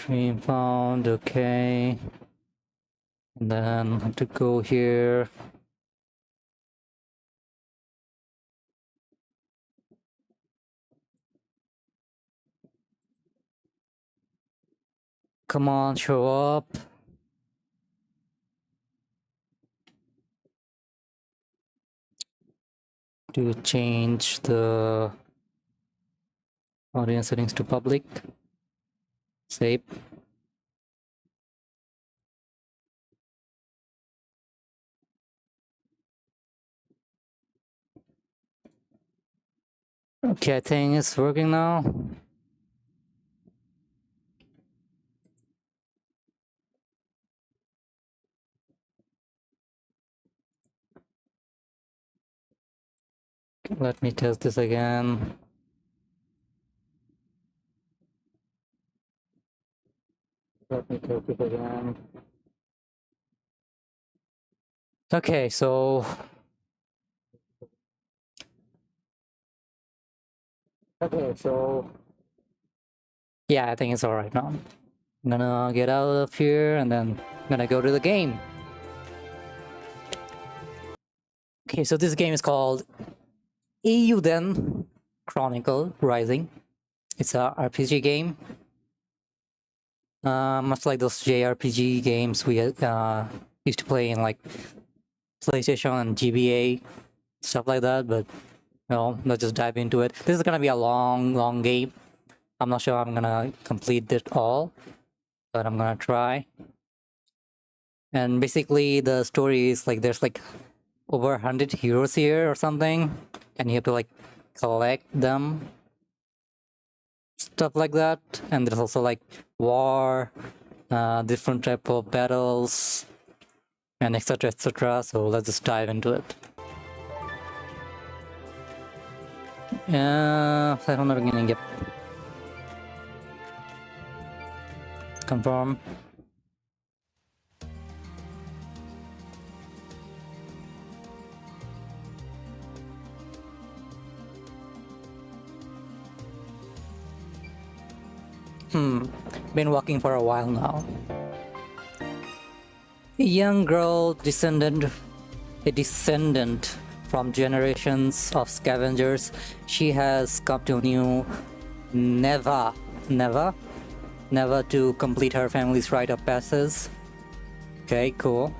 Stream found, okay. And then I have to go here. Come on, show up. To change the audience settings to public. Save. Okay, I think it's working now. Let me test this again. Let me test it again. Okay, so yeah, I think it's all right now. I'm gonna get out of here and then I'm gonna go to the game. Okay, so this game is called Eiyuden Chronicle Rising. It's a RPG game. Much like those JRPG games we used to play in like PlayStation and GBA, stuff like that, but well, let's just dive into it. This is gonna be a long game. I'm not sure I'm gonna complete it all, but I'm gonna try. And basically the story is like there's like over 100 heroes here or something, and you have to like collect them, stuff like that. And there's also like war, different type of battles, and etc, etc. So let's just dive into it. Saya begini, yep. Confirm. Been walking for a while now. A young girl a descendant from generations of scavengers. She has come to new never to complete her family's rite of passage. Okay, cool.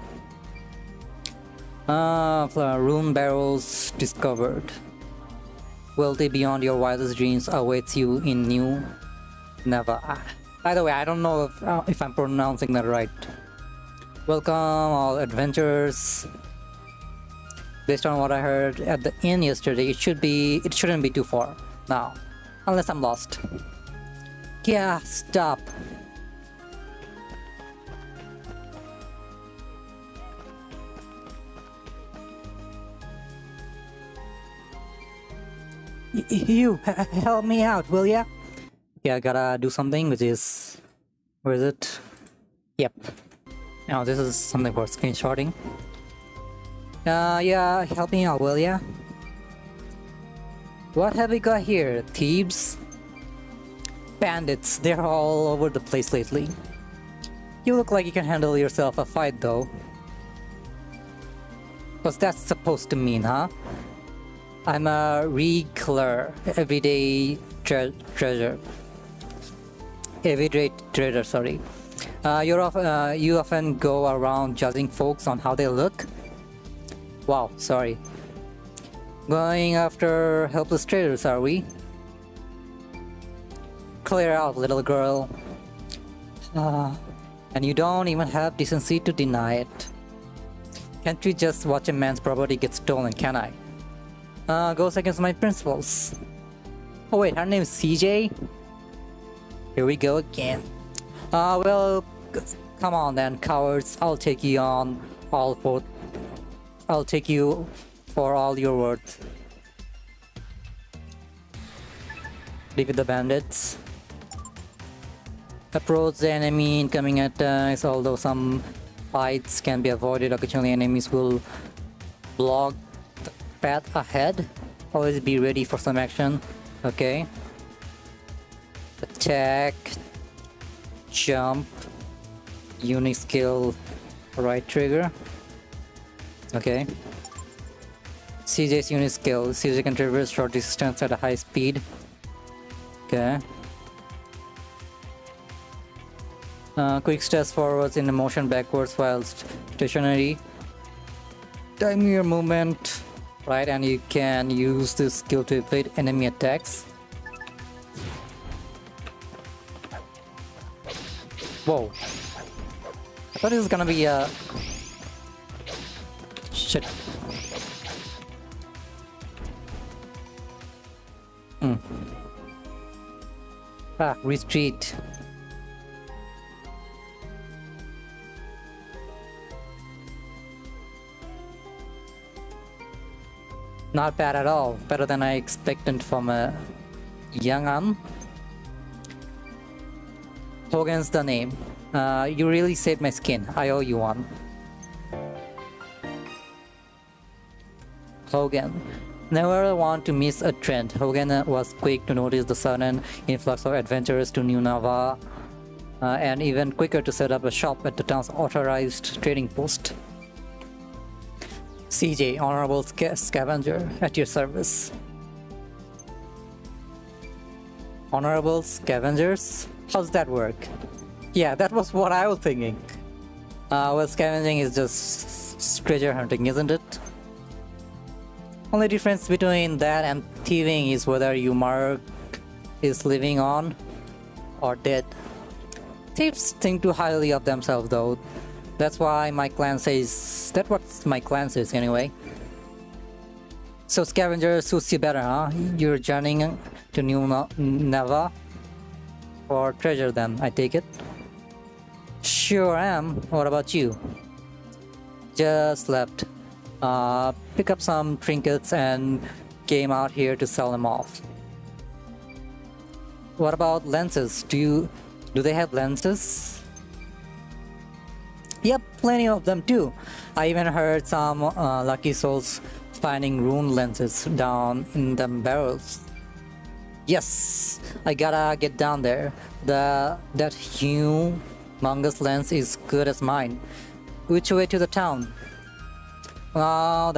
Rune barrels discovered. Wealthy beyond your wildest dreams awaits you in new never. By the way, I don't know if I'm pronouncing that right. Welcome all adventurers. Based on what I heard at the inn yesterday, it shouldn't be too far now, unless I'm lost. Yeah, stop. You help me out, will ya? Yeah, I gotta do something, which is... Where is it? Yep. Now this is something for screenshotting. Yeah, help me out, will ya? What have we got here? Thieves? Bandits, they're all over the place lately. You look like you can handle yourself a fight, though. What's that supposed to mean, huh? I'm a regular, everyday trader, sorry. You often go around judging folks on how they look? Wow, sorry. Going after helpless traders, are we? Clear out, little girl. And you don't even have decency to deny it. Can't we just watch a man's property get stolen, can I? Goes against my principles. Oh wait, her name is CJ? Here we go again. Well, come on then, cowards. I'll take you for all your worth. Defeat the bandits. Approach the enemy incoming attacks. Although some fights can be avoided, occasionally enemies will block the path ahead. Always be ready for some action. Okay. Attack. jump, unique skill, right trigger. Okay. CJ's unique skill. CJ can traverse short distance at a high speed. Okay. Quick steps forwards in motion backwards while stationary. Time your movement, right? And you can use this skill to evade enemy attacks. Whoa. I thought it was gonna be a... Shit. Retreat. Not bad at all. Better than I expected from a young un. Hogan's the name. You really saved my skin. I owe you one. Hogan. Never want to miss a trend. Hogan was quick to notice the sudden influx of adventurers to New Nava, and even quicker to set up a shop at the town's authorized trading post. CJ, Honorable Scavenger, at your service. Honorable Scavengers? How's that work? Yeah, that was what I was thinking. Well, scavenging is just treasure hunting, isn't it? Only difference between that and thieving is whether your mark is living on or dead. Thieves think too highly of themselves though. That's why my clan says... That's what my clan says anyway. So scavenger suits you better, huh? You're journeying to New Nava for treasure then, I take it? Sure am. What about you? Just left. Pick up some trinkets and came out here to sell them off. What about lenses? Do they have lenses? Yep, plenty of them too. I even heard some lucky souls finding rune lenses down in them barrels. Yes, I gotta get down there. That humongous lens is good as mine. Which way to the town? Now,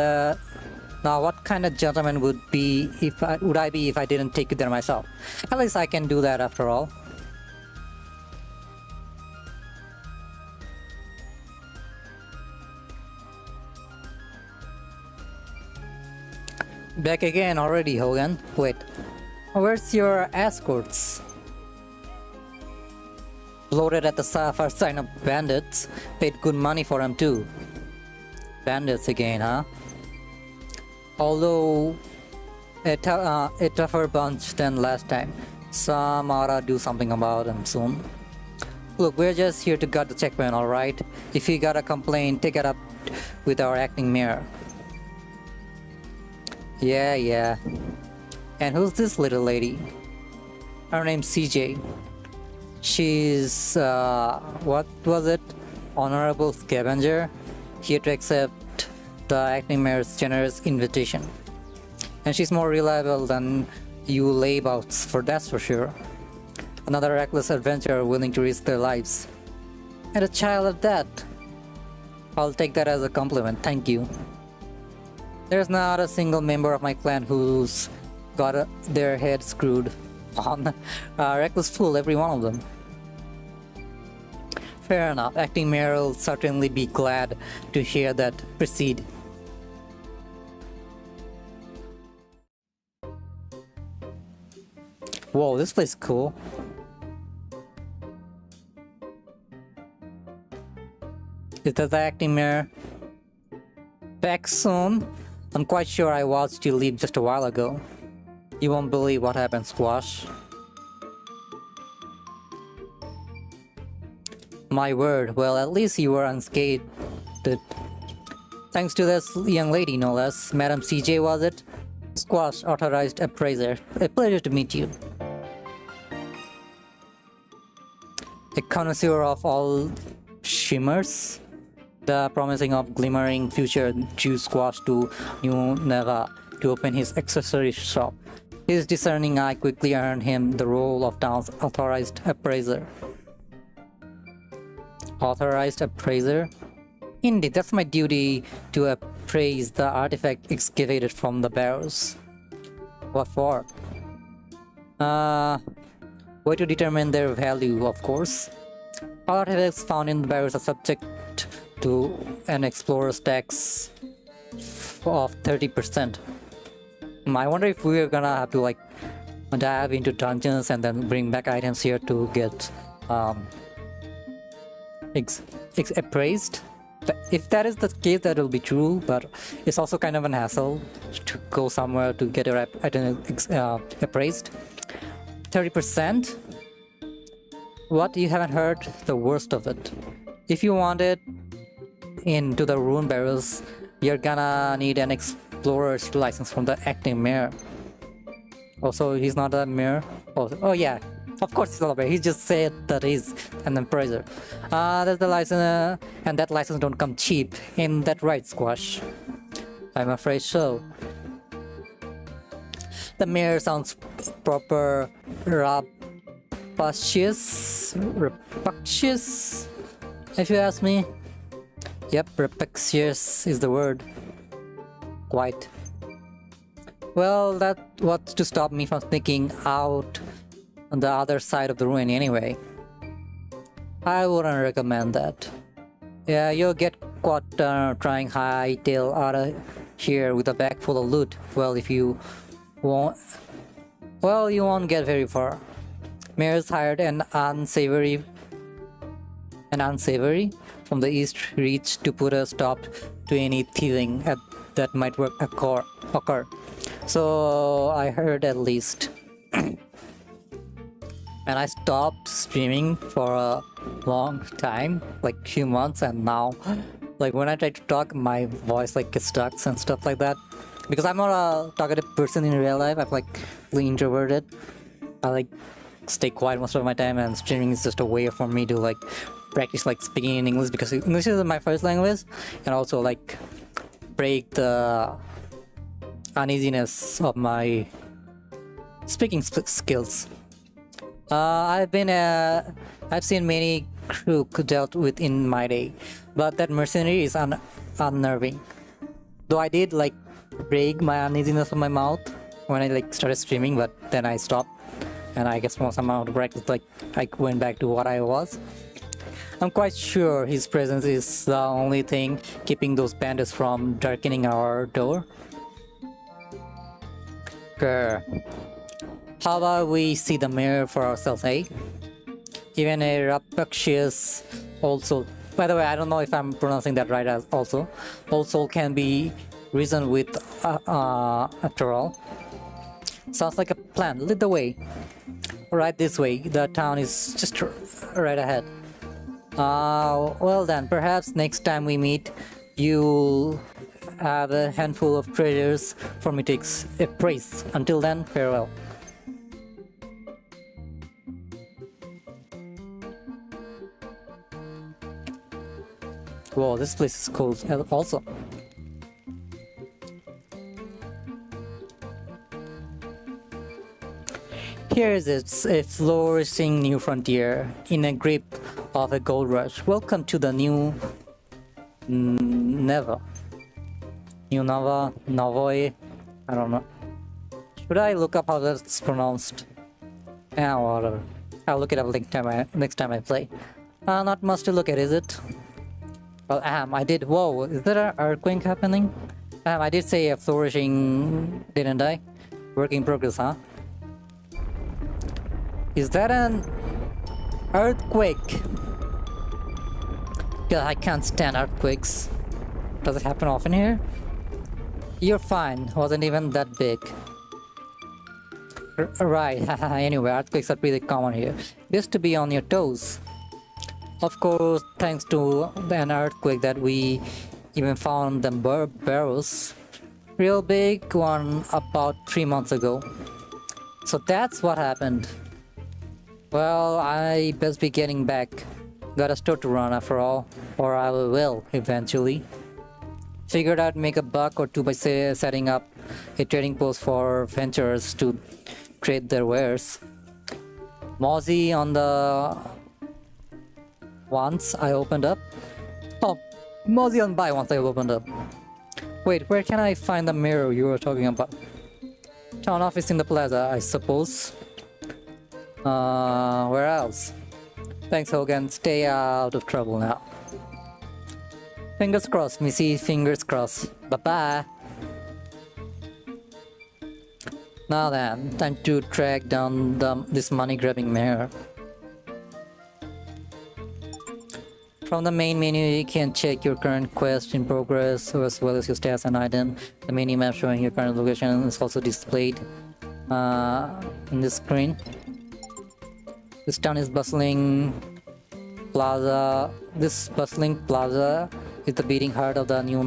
what kind of gentleman would I be if I didn't take you there myself? At least I can do that after all. Back again already, Hogan. Wait, where's your escorts? Loaded at the first sign of bandits. Paid good money for them too. Bandits again, huh? Although a tougher bunch than last time. Some oughta do something about them soon. Look, we're just here to gut the checkpoint, alright? If you got a complaint, take it up with our acting mayor. Yeah. And who's this little lady? Her name's CJ. She's, what was it? Honorable Scavenger? Here to accept the acting mayor's generous invitation. And she's more reliable than you layabouts, for that's for sure. Another reckless adventurer willing to risk their lives. And a child at that. I'll take that as a compliment, thank you. There's not a single member of my clan who's got their head screwed on. Reckless fool, every one of them. Fair enough, acting mayor will certainly be glad to hear that. Proceed. Whoa, this place is cool. Is that the acting mayor? Back soon? I'm quite sure I watched you leave just a while ago. You won't believe what happened, Squash. My word, well, at least you were unscathed. Thanks to this young lady, no less. Madam CJ, was it? Squash, authorized appraiser. A pleasure to meet you. A connoisseur of all shimmers. The promising of glimmering future drew Squash to New Nava to open his accessory shop. His discerning eye quickly earned him the role of town's authorized appraiser. Authorized appraiser? Indeed, that's my duty to appraise the artifact excavated from the barrows. What for? Way to determine their value, of course. All artifacts found in the barrows are subject to an explorer's tax of 30%. I wonder if we're gonna have to like dive into dungeons and then bring back items here to get appraised. If that is the case, that will be true, but it's also kind of an hassle to go somewhere to get your item appraised. 30%? What? You haven't heard the worst of it. If you want it into the rune barrels, you're gonna need an explorer's license from the acting mayor. Also, he's not a mayor. Oh yeah, of course he's not a mayor. He just said that he's an appraiser. That's the license, and that license don't come cheap. Ain't that right, Squash? I'm afraid so. The mayor sounds proper rapacious, if you ask me. Yep, rapacious is the word. Quite. Well, that what's to stop me from sneaking out on the other side of the ruin anyway. I wouldn't recommend that. Yeah, you'll get caught trying hightail out of here with a bag full of loot. Well, if you won't... Well, you won't get very far. Mayor's hired an unsavory from the East Reach to put a stop to any thieving that might occur. So I heard at least. And I stopped streaming for a long time, like few months, and now like when I try to talk, my voice like gets stuck and stuff like that. Because I'm not a talkative person in real life. I'm like really introverted. I like stay quiet most of my time, and streaming is just a way for me to like practice like speaking in English, because English is my first language, and also like break the uneasiness of my speaking skills. I've seen many crook dealt with in my day, but that mercenary is unnerving. Though I did like break my uneasiness of my mouth when I like started streaming, but then I stopped, and I guess from some amount of practice, like I went back to what I was. I'm quite sure his presence is the only thing keeping those bandits from darkening our door. Sure. How about we see the mayor for ourselves, eh? Even a rapacious old soul. By the way, I don't know if I'm pronouncing that right as also. Old soul can be reasoned with after all. Sounds like a plan. Lead the way. Right this way. The town is just right ahead. Well then, perhaps next time we meet, you'll have a handful of treasures for me to appraise. Until then, farewell. Whoa, this place is cool also. Here is a flourishing new frontier in a grip of a gold rush. Welcome to the new Neva. New Nava, Navoy, I don't know. Should I look up how that's pronounced? Yeah, whatever. I'll look it up next time I play. Not much to look at, is it? Well, I did. Whoa, is there an earthquake happening? I did say a flourishing, didn't I? Work in progress, huh? Is that an earthquake? God, I can't stand earthquakes. Does it happen often here? You're fine. Wasn't even that big. Right. Anyway, earthquakes are pretty common here. Just to be on your toes. Of course, thanks to an earthquake that we even found them barrels. Real big one about 3 months ago. So that's what happened. Well, I best be getting back. Got a store to run after all, or I will eventually. Figured I'd make a buck or two by setting up a trading post for venturers to trade their wares. Mozzie on the once I opened up. Oh, mosey on by once I opened up. Wait, where can I find the mirror you were talking about? Town office in the plaza, I suppose. Where else? Thanks, Hogan. Stay out of trouble now. Fingers crossed, Missy. Fingers crossed. Bye-bye. Now then, time to track down this money-grabbing mirror. From the main menu, you can check your current quest in progress as well as your stats and item. The mini map showing your current location is also displayed in the screen. This town is bustling plaza. This bustling plaza is the beating heart of the New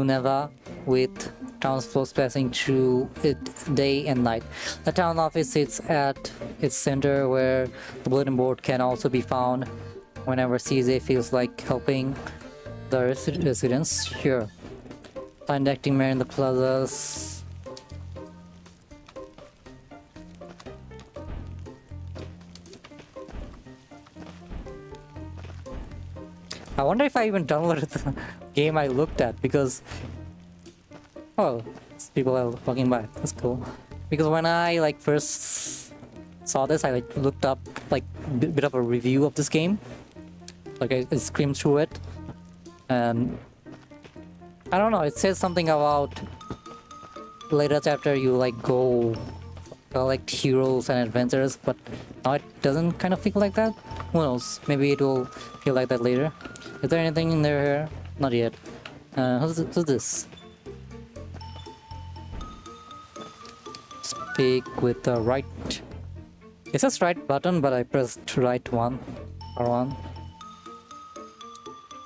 Neva, with townsfolk passing through it day and night. The town office sits at its center, where the bulletin board can also be found whenever CJ feels like helping the residents. Sure. Find acting mayor in the plazas. I wonder if I even downloaded the game I looked at, because oh, people are walking by. That's cool. Because when I like first saw this, I like looked up like bit of a review of this game. Like I screamed through it, and I don't know. It says something about later chapter you like go collect heroes and adventures, but now it doesn't kind of feel like that. Who knows? Maybe it will feel like that later. Is there anything in there here? Not yet. Who's this? Speak with the right. It says right button, but I pressed right one. R1.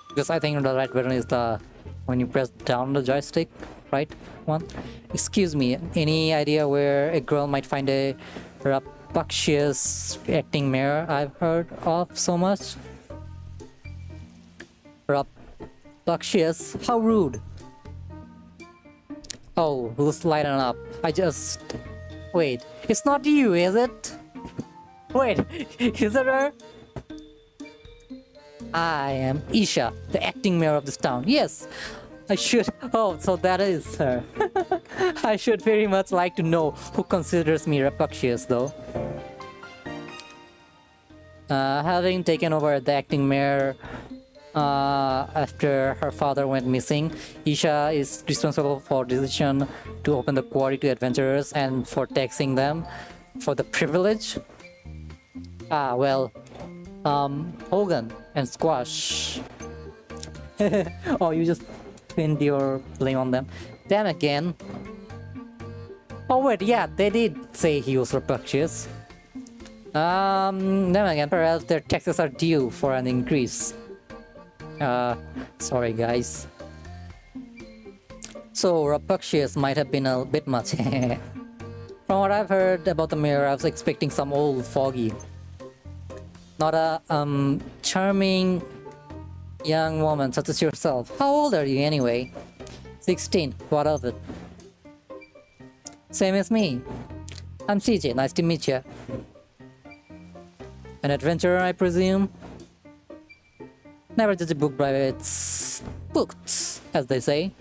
Because I think the right button is the when you press down the joystick, right one. Excuse me, any idea where a girl might find a rapacious acting mirror I've heard of so much? Rapacious? How rude. Oh, who's lighting up? I just... Wait, it's not you, is it? Wait, is it her? I am Isha, the acting mayor of this town. Yes, I should... Oh, so that is her. I should very much like to know who considers me rapacious, though. Having taken over the acting mayor after her father went missing, Isha is responsible for the decision to open the quarry to adventurers and for taxing them for the privilege. Hogan and Squash. Oh, you just pinned your blame on them. Then again... Oh wait, yeah, they did say he was rapacious. Then again, perhaps their taxes are due for an increase. Sorry guys. So rapacious might have been a bit much. From what I've heard about the mayor, I was expecting some old foggy. Not a charming young woman such as yourself. How old are you anyway? 16. What of it? Same as me. I'm CJ. Nice to meet you. An adventurer, I presume? Never judge a book by its books, as they say.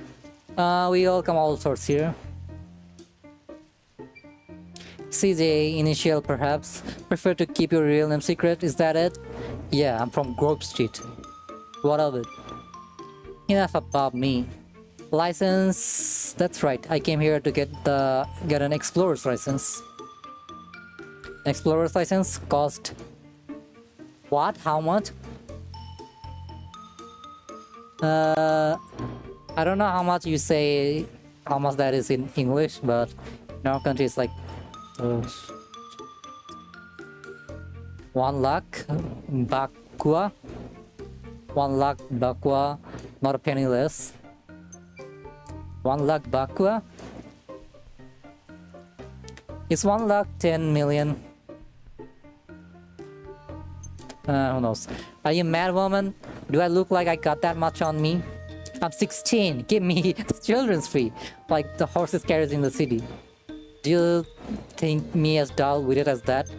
We all come all sorts here. CJ, initial perhaps. Prefer to keep your real name secret, is that it? Yeah, I'm from Grove Street. What of it? Enough about me. License... That's right, I came here to get an explorer's license. Explorer's license cost... What? How much? I don't know how much you say, how much that is in English, but in our country it's like 1 lakh bakwa. 1 lakh bakwa, not a penny less. 1 lakh bakwa. It's 1 lakh 10 million. Who knows? Are you mad, woman? Do I look like I got that much on me? I'm 16. Give me the children's free, like the horses carriage in the city. Do you think me as dull-witted as that?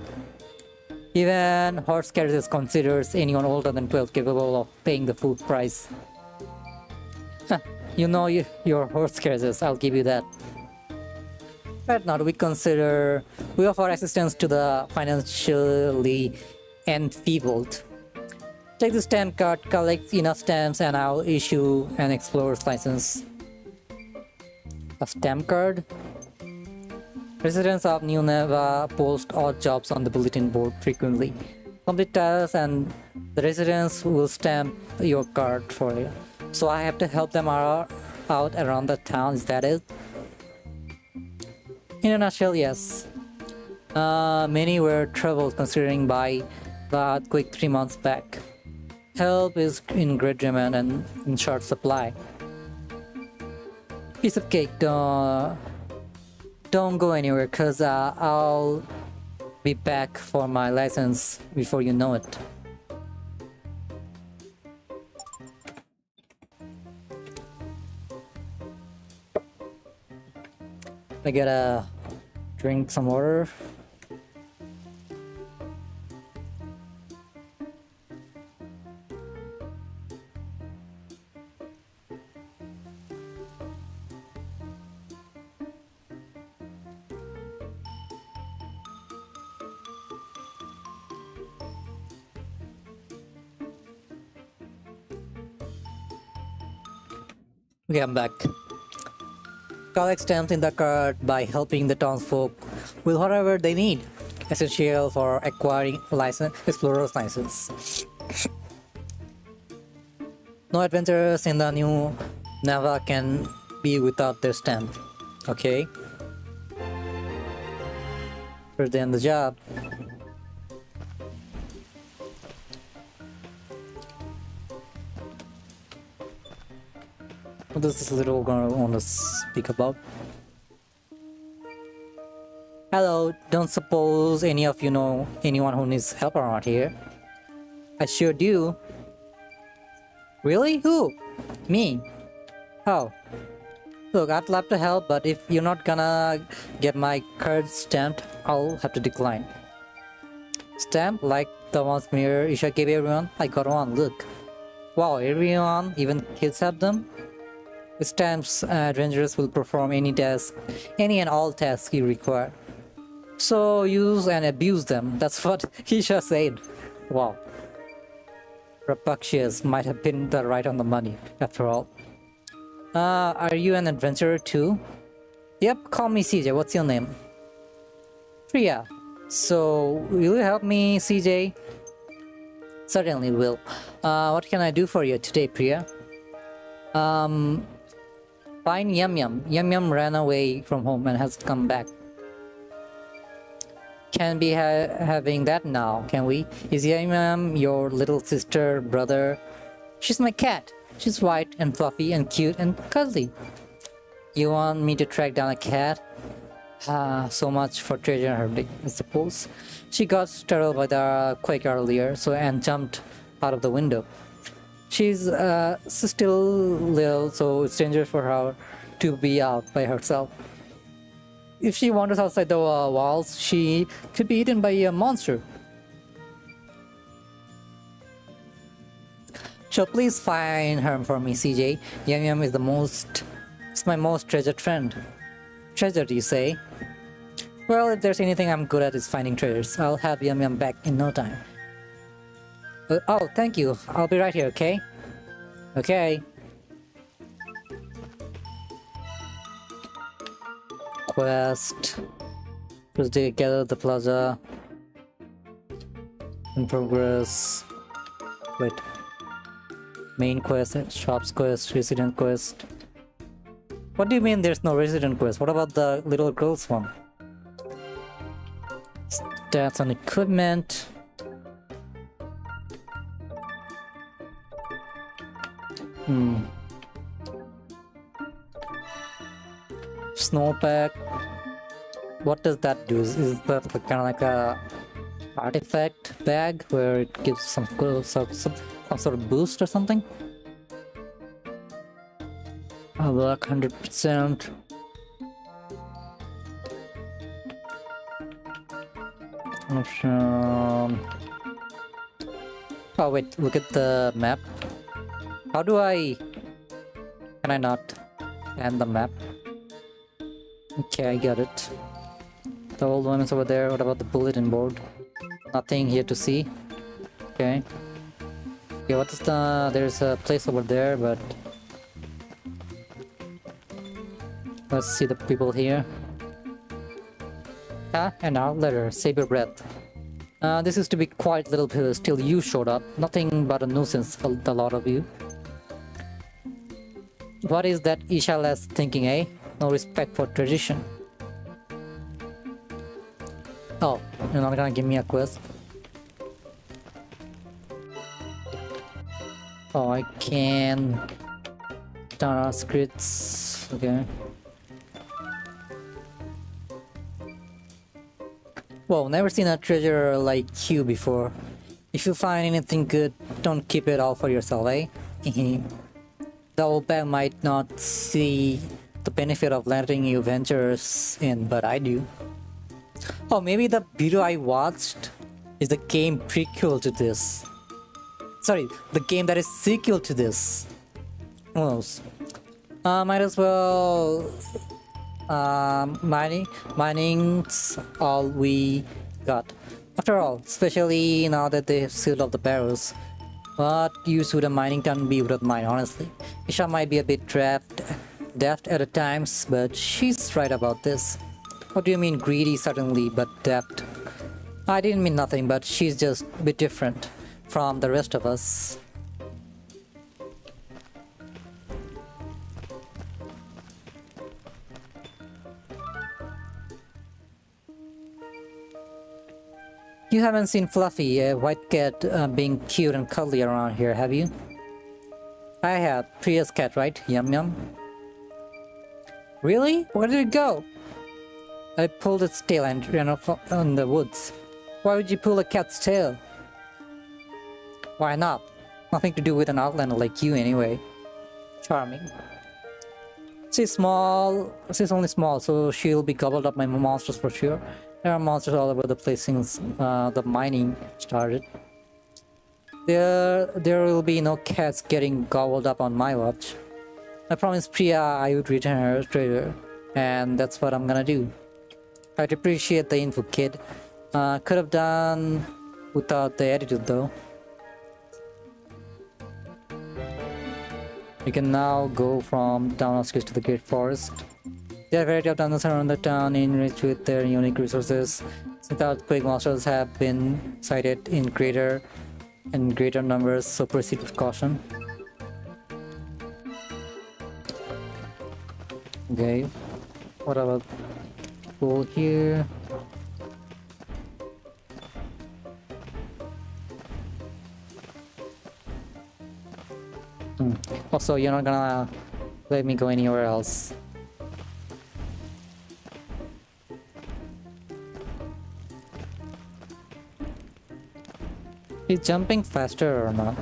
Even horse carriages considers anyone older than 12 capable of paying the full price. You know your horse carriages, I'll give you that. But not we offer assistance to the financially enfeebled. Take the stamp card, collect enough stamps, and I'll issue an explorer's license. A stamp card? Residents of New Neva post odd jobs on the bulletin board frequently. Complete tasks and the residents will stamp your card for you. So I have to help them out around the town, is that it? In a nutshell, yes. Many were troubled considering by the earthquake 3 months back. Help is in great demand and in short supply. Piece of cake, don't go anywhere, cause I'll be back for my license before you know it. I gotta drink some water. Okay, I'm back. Collect stamps in the card by helping the townsfolk with whatever they need, essential for acquiring explorer's license. No adventurers in the new Nava can be without their stamp. Okay. First day on the job. What does this little girl want to speak about? Hello, don't suppose any of you know anyone who needs help around here? I sure do. Really? Who? Me. Oh. Look, I'd love to help, but if you're not gonna get my card stamped, I'll have to decline. Stamp? Like the ones Mirror Isha gave everyone? I got one, look. Wow, everyone? Even kids have them? With stamps, adventurers will perform any task, any and all tasks you require. So use and abuse them. That's what Isha said. Wow. Rapacious might have been the right on the money, after all. Are you an adventurer too? Yep, call me CJ. What's your name? Priya. So, will you help me, CJ? Certainly will. What can I do for you today, Priya? Find Yum Yum. Yum Yum ran away from home and has come back. Can't be having that now, can we? Is Yum Yum your little sister, brother? She's my cat. She's white and fluffy and cute and cuddly. You want me to track down a cat? So much for treasure hunting, I suppose. She got startled by the quake earlier, and jumped out of the window. She's still little, so it's dangerous for her to be out by herself. If she wanders outside the walls, she could be eaten by a monster. So please find her for me, CJ. Yum Yum is my most treasured friend. Treasured, you say? Well, if there's anything I'm good at is finding treasures. I'll have Yum Yum back in no time. Oh, thank you. I'll be right here, okay? Okay. Quest. First day, gather the plaza. In progress. Wait. Main quest, shops quest, resident quest. What do you mean there's no resident quest? What about the little girl's one? Stats on equipment. Snowpack. What does that do? Is that kind of like a artifact bag where it gives some sort of boost or something? Luck 100%. Oh wait, look at the map. How do I... Can I not end the map? Okay, I got it. The old one is over there. What about the bulletin board? Nothing here to see. Okay. Okay, what is the... There's a place over there, but... Let's see the people here. Ah, an outletter. Save your breath. This used to be quite little place till you showed up. Nothing but a nuisance, a lot of you. What is that Ishalas thinking, eh? No respect for tradition. Oh, you're not gonna give me a quest? Oh, I can... Turn our scripts. Okay. Whoa, never seen a treasure like you before. If you find anything good, don't keep it all for yourself, eh? The old bag might not see the benefit of letting you ventures in, but I do. Oh, maybe the video I watched is the game prequel to this. Sorry, the game that is sequel to this. Who knows? Might as well... mining's all we got. After all, especially now that they've sealed up the barrels. What use would a mining town be without mine, honestly? Isha might be a bit daft at times, but she's right about this. What do you mean greedy, certainly, but daft? I didn't mean nothing, but she's just a bit different from the rest of us. You haven't seen Fluffy, a white cat, being cute and cuddly around here, have you? I have. Priya's cat, right? Yum yum. Really? Where did it go? I pulled its tail and ran off in the woods. Why would you pull a cat's tail? Why not? Nothing to do with an outlander like you anyway. Charming. She's small. She's only small, so she'll be gobbled up by monsters for sure. There are monsters all over the place since the mining started. There will be no cats getting gobbled up on my watch. I promised Priya I would return her treasure, and that's what I'm gonna do. I'd appreciate the info, kid. Could have done without the attitude though. You can now go from town outskirts to the Great Forest. There are a variety of towns around the town enriched with their unique resources. Since earthquake monsters have been sighted in greater numbers, so proceed with caution. Okay, what about people here? Also, you're not gonna let me go anywhere else. Is jumping faster or not?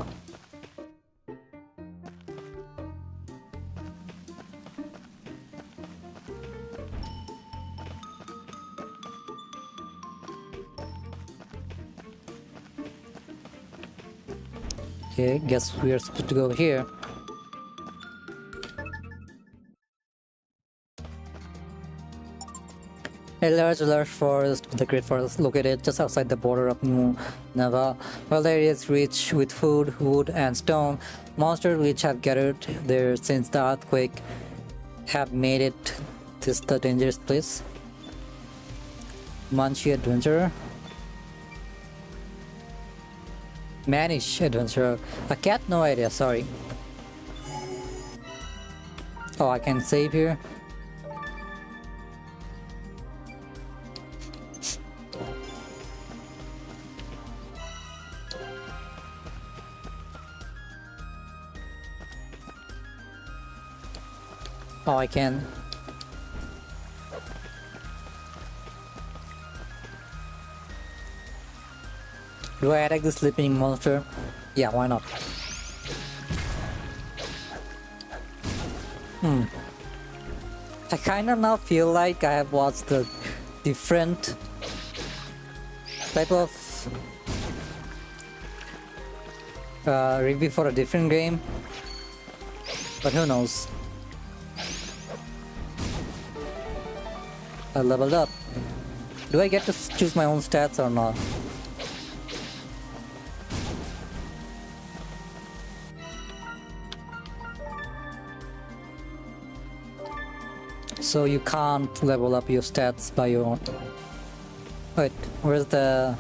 Okay, guess we are supposed to go here. A large forest, the Great Forest, located just outside the border of New Nava. While the area is rich with food, wood, and stone, monsters which have gathered there since the earthquake have made it this the dangerous place. Munchie Adventurer. Manish Adventurer. A cat? No idea, sorry. Oh, I can save here. Oh, I can. Do I attack the sleeping monster? Yeah, why not? I kinda now feel like I have watched the different type of review for a different game, but who knows. I leveled up. Do I get to choose my own stats or not? So you can't level up your stats by your own. Wait, where's the...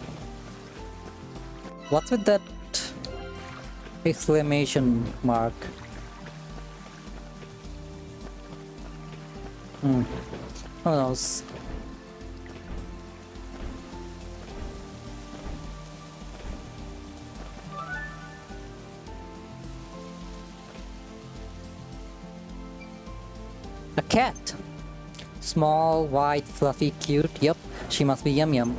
What's with that exclamation mark? Who knows? A cat! Small, white, fluffy, cute. Yep, she must be Yum Yum.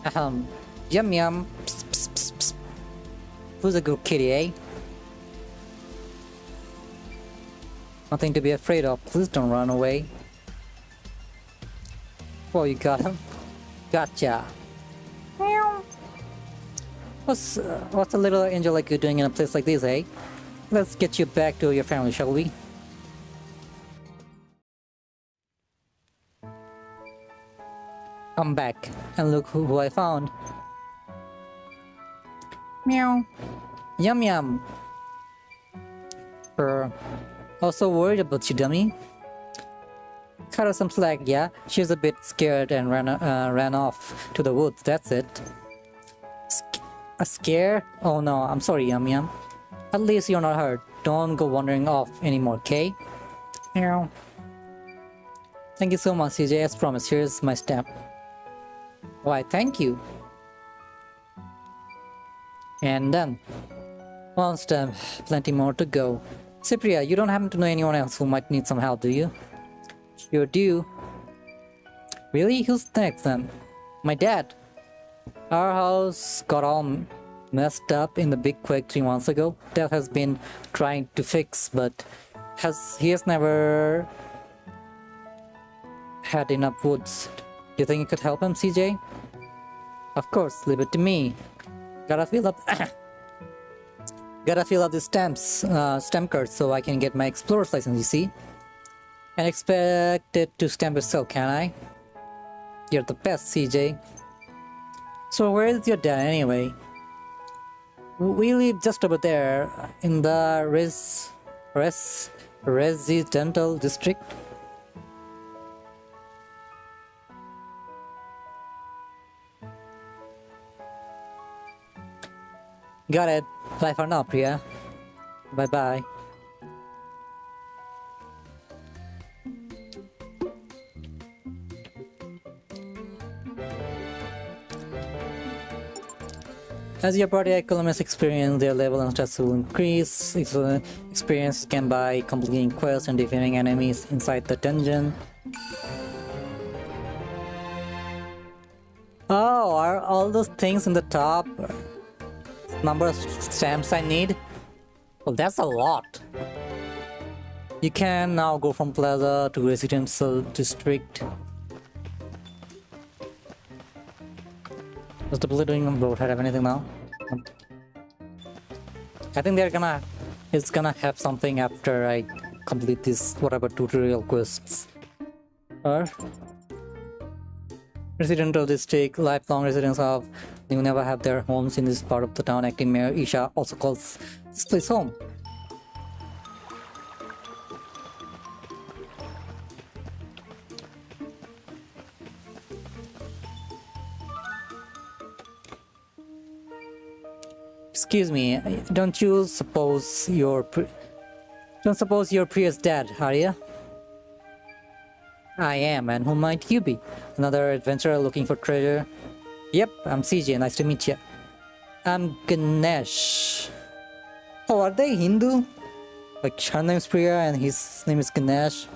Ahem. Yum Yum. Psst, psst, psst, psst. Who's a good kitty, eh? Nothing to be afraid of. Please don't run away. Oh, you got him? Gotcha. Meow. What's a little angel like you doing in a place like this, eh? Let's get you back to your family, shall we? I'm back, and look who I found. Meow. Yum Yum. Also worried about you, dummy. Cut her some slack, yeah? She was a bit scared and ran off to the woods, that's it. A scare? Oh no, I'm sorry, Yum Yum. At least you're not hurt. Don't go wandering off anymore, okay? Meow. Thank you so much, CJ. As promised, here's my stamp. Why, thank you. And done. One stamp, plenty more to go. Cypria, you don't happen to know anyone else who might need some help, do you? Sure do. Really? Who's next then? My dad. Our house got all messed up in the big quake 3 months ago. Dad has been trying to fix, but he has never had enough woods. Do you think you could help him, CJ? Of course, leave it to me. Gotta fill up the stamp cards so I can get my explorer's license, you see? And expect it to stamp itself, can I? You're the best, CJ. So where is your dad anyway? We live just over there in the residential district. Got it. Bye for now, Priya. Bye bye. As your party accumulates experience, their level and stats will increase. Experience can buy completing quests and defeating enemies inside the dungeon. Oh, are all those things in the top number of stamps I need? Well, that's a lot. You can now go from plaza to residential district. What's the bullet doing on board? Have anything now? I think it's gonna have something after I complete this whatever tutorial quests. Or residential district, lifelong residents of New never have their homes in this part of the town. Acting Mayor Isha also calls this place home. Excuse me, don't suppose you're Priya's dad, are you? I am, and who might you be? Another adventurer looking for treasure? Yep, I'm CJ, nice to meet you. I'm Ganesh. Oh, are they Hindu? Like, her name's Priya and his name is Ganesh.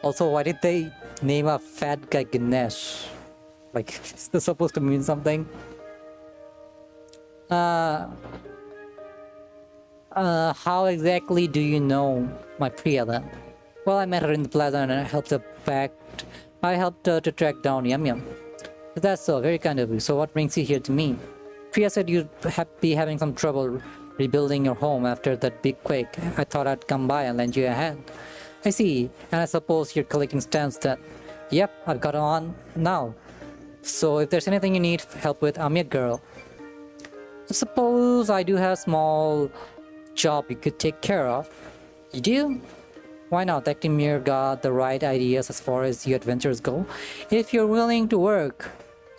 Also, why did they name a fat guy Ganesh? Like, is this supposed to mean something? How exactly do you know my Priya then? Well, I met her in the plaza and I helped her to track down Yum Yum. That's so very kind of you. So what brings you here to me? Priya said you'd be having some trouble rebuilding your home after that big quake. I thought I'd come by and lend you a hand. I see, and I suppose you're collecting stamps then. Yep, I've got on now. So if there's anything you need help with, I'm your girl. I suppose I do have a small job you could take care of. You do? Why not? Actimir got the right ideas as far as your adventures go. If you're willing to work,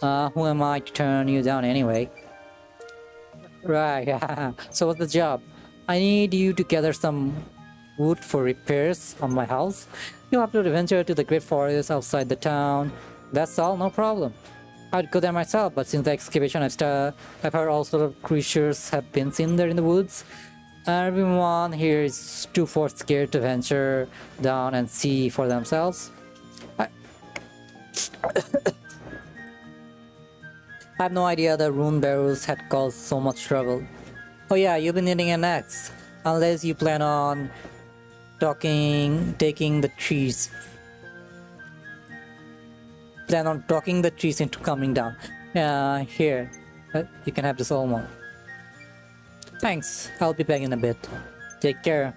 who am I to turn you down anyway? Right, so what's the job? I need you to gather some wood for repairs on my house. You'll have to venture to the great forest outside the town. That's all, no problem. I'd go there myself, but since the excavation I've heard all sorts of creatures have been seen there in the woods. Everyone here is too far scared to venture down and see for themselves. I have no idea the rune barrels had caused so much trouble. Oh yeah, you've been needing an axe. Unless you plan on taking the trees. Plan on talking the trees into coming down. Here. You can have this almost. Thanks, I'll be back in a bit. Take care.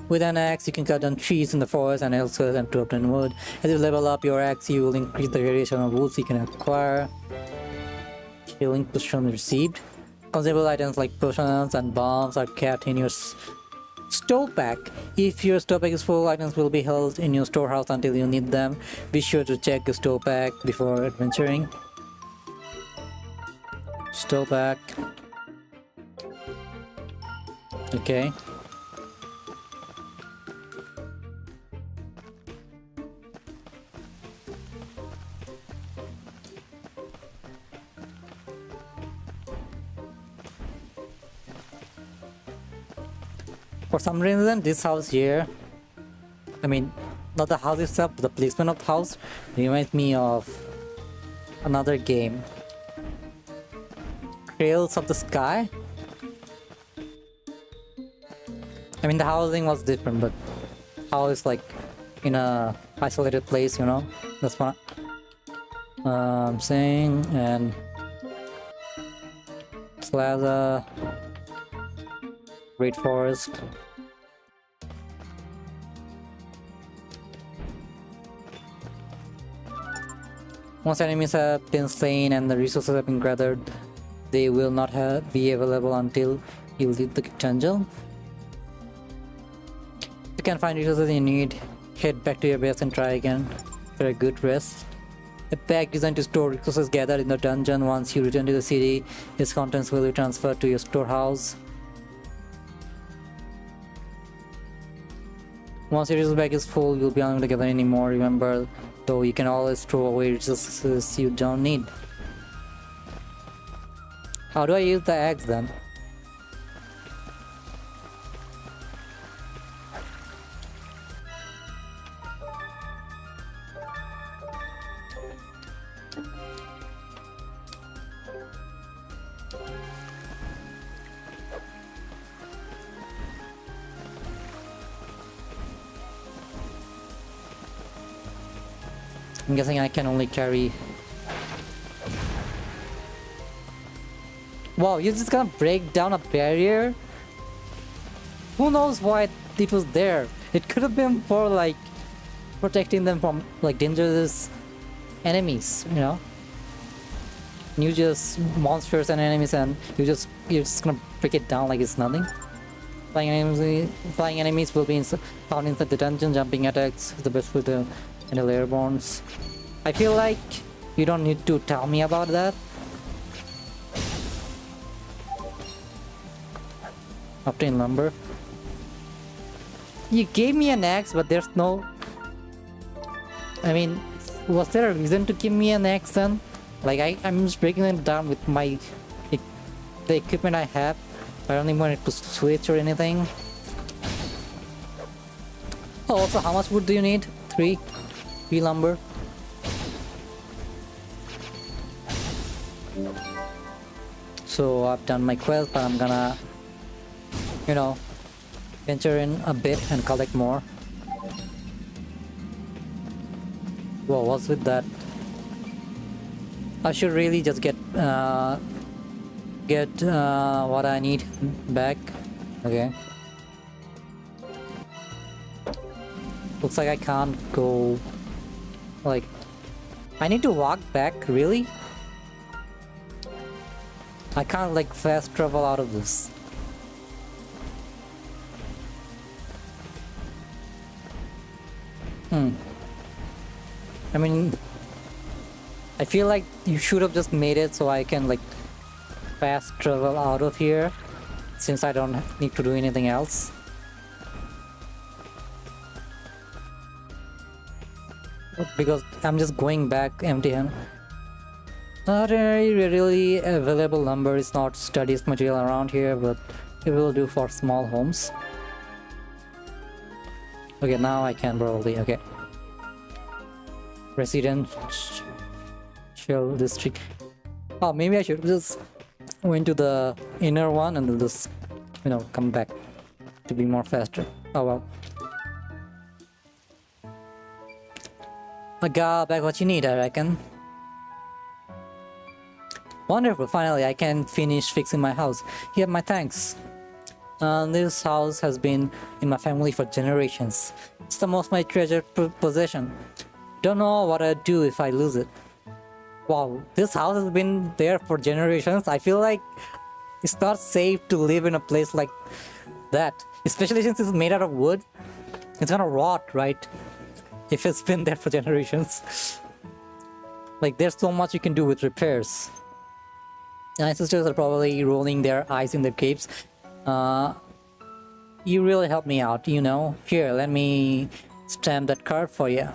With an axe, you can cut down trees in the forest and also them to obtain wood. As you level up your axe, you will increase the variation of woods you can acquire. Healing potion received. Consumable items like potions and bombs are kept in your store pack. If your store pack is full, items will be held in your storehouse until you need them. Be sure to check your store pack before adventuring. Store pack. Okay. For some reason, this house here, I mean, not the house itself, but the placement of the house reminds me of another game. Trails of the Sky? I mean, the housing was different, but how it's like in a isolated place, you know? That's what I'm saying. And Plaza, Great Forest. Once enemies have been slain and the resources have been gathered, they will not be available until you leave the dungeon. If you can find resources you need, head back to your base and try again for a good rest. A bag designed to store resources gathered in the dungeon. Once you return to the city, its contents will be transferred to your storehouse. Once your resource bag is full, you'll be unable to gather anymore. Remember, though, you can always throw away resources you don't need. How do I use the axe then? I'm guessing I can only carry... Wow, you're just gonna break down a barrier? Who knows why it was there? It could have been for like protecting them from like dangerous enemies, you know? You just monsters and enemies, and you're just gonna break it down like it's nothing. Flying enemies will be found inside the dungeon. Jumping attacks is the best way to handle airbornes. I feel like you don't need to tell me about that. Obtain lumber. You gave me an axe, but there's no... I mean, was there a reason to give me an axe then? Like, I'm just breaking it down with my... the equipment I have. I don't even want to switch or anything. Oh, also, how much wood do you need? 3 lumber. So I've done my quest, but I'm gonna, you know, venture in a bit and collect more. Well, what's with that? I should really just get what I need back. Okay. Looks like I can't go. Like, I need to walk back. Really? I can't like fast travel out of this. I mean, I feel like you should have just made it so I can like fast travel out of here, since I don't need to do anything else. Because I'm just going back empty-handed. Not a really available number is not studies material around here, but it will do for small homes. Okay, now I can probably, okay. Residential district. Oh, maybe I should just go into the inner one and then just, come back to be more faster. Oh well. I got back what you need, I reckon. Wonderful, finally I can finish fixing my house. Here, my thanks. This house has been in my family for generations. It's the most my treasured possession. Don't know what I'd do if I lose it. Wow, this house has been there for generations. I feel like it's not safe to live in a place like that. Especially since it's made out of wood. It's gonna rot, right? If it's been there for generations. Like, there's so much you can do with repairs. My sisters are probably rolling their eyes in their graves. You really helped me out, Here, let me stamp that card for you.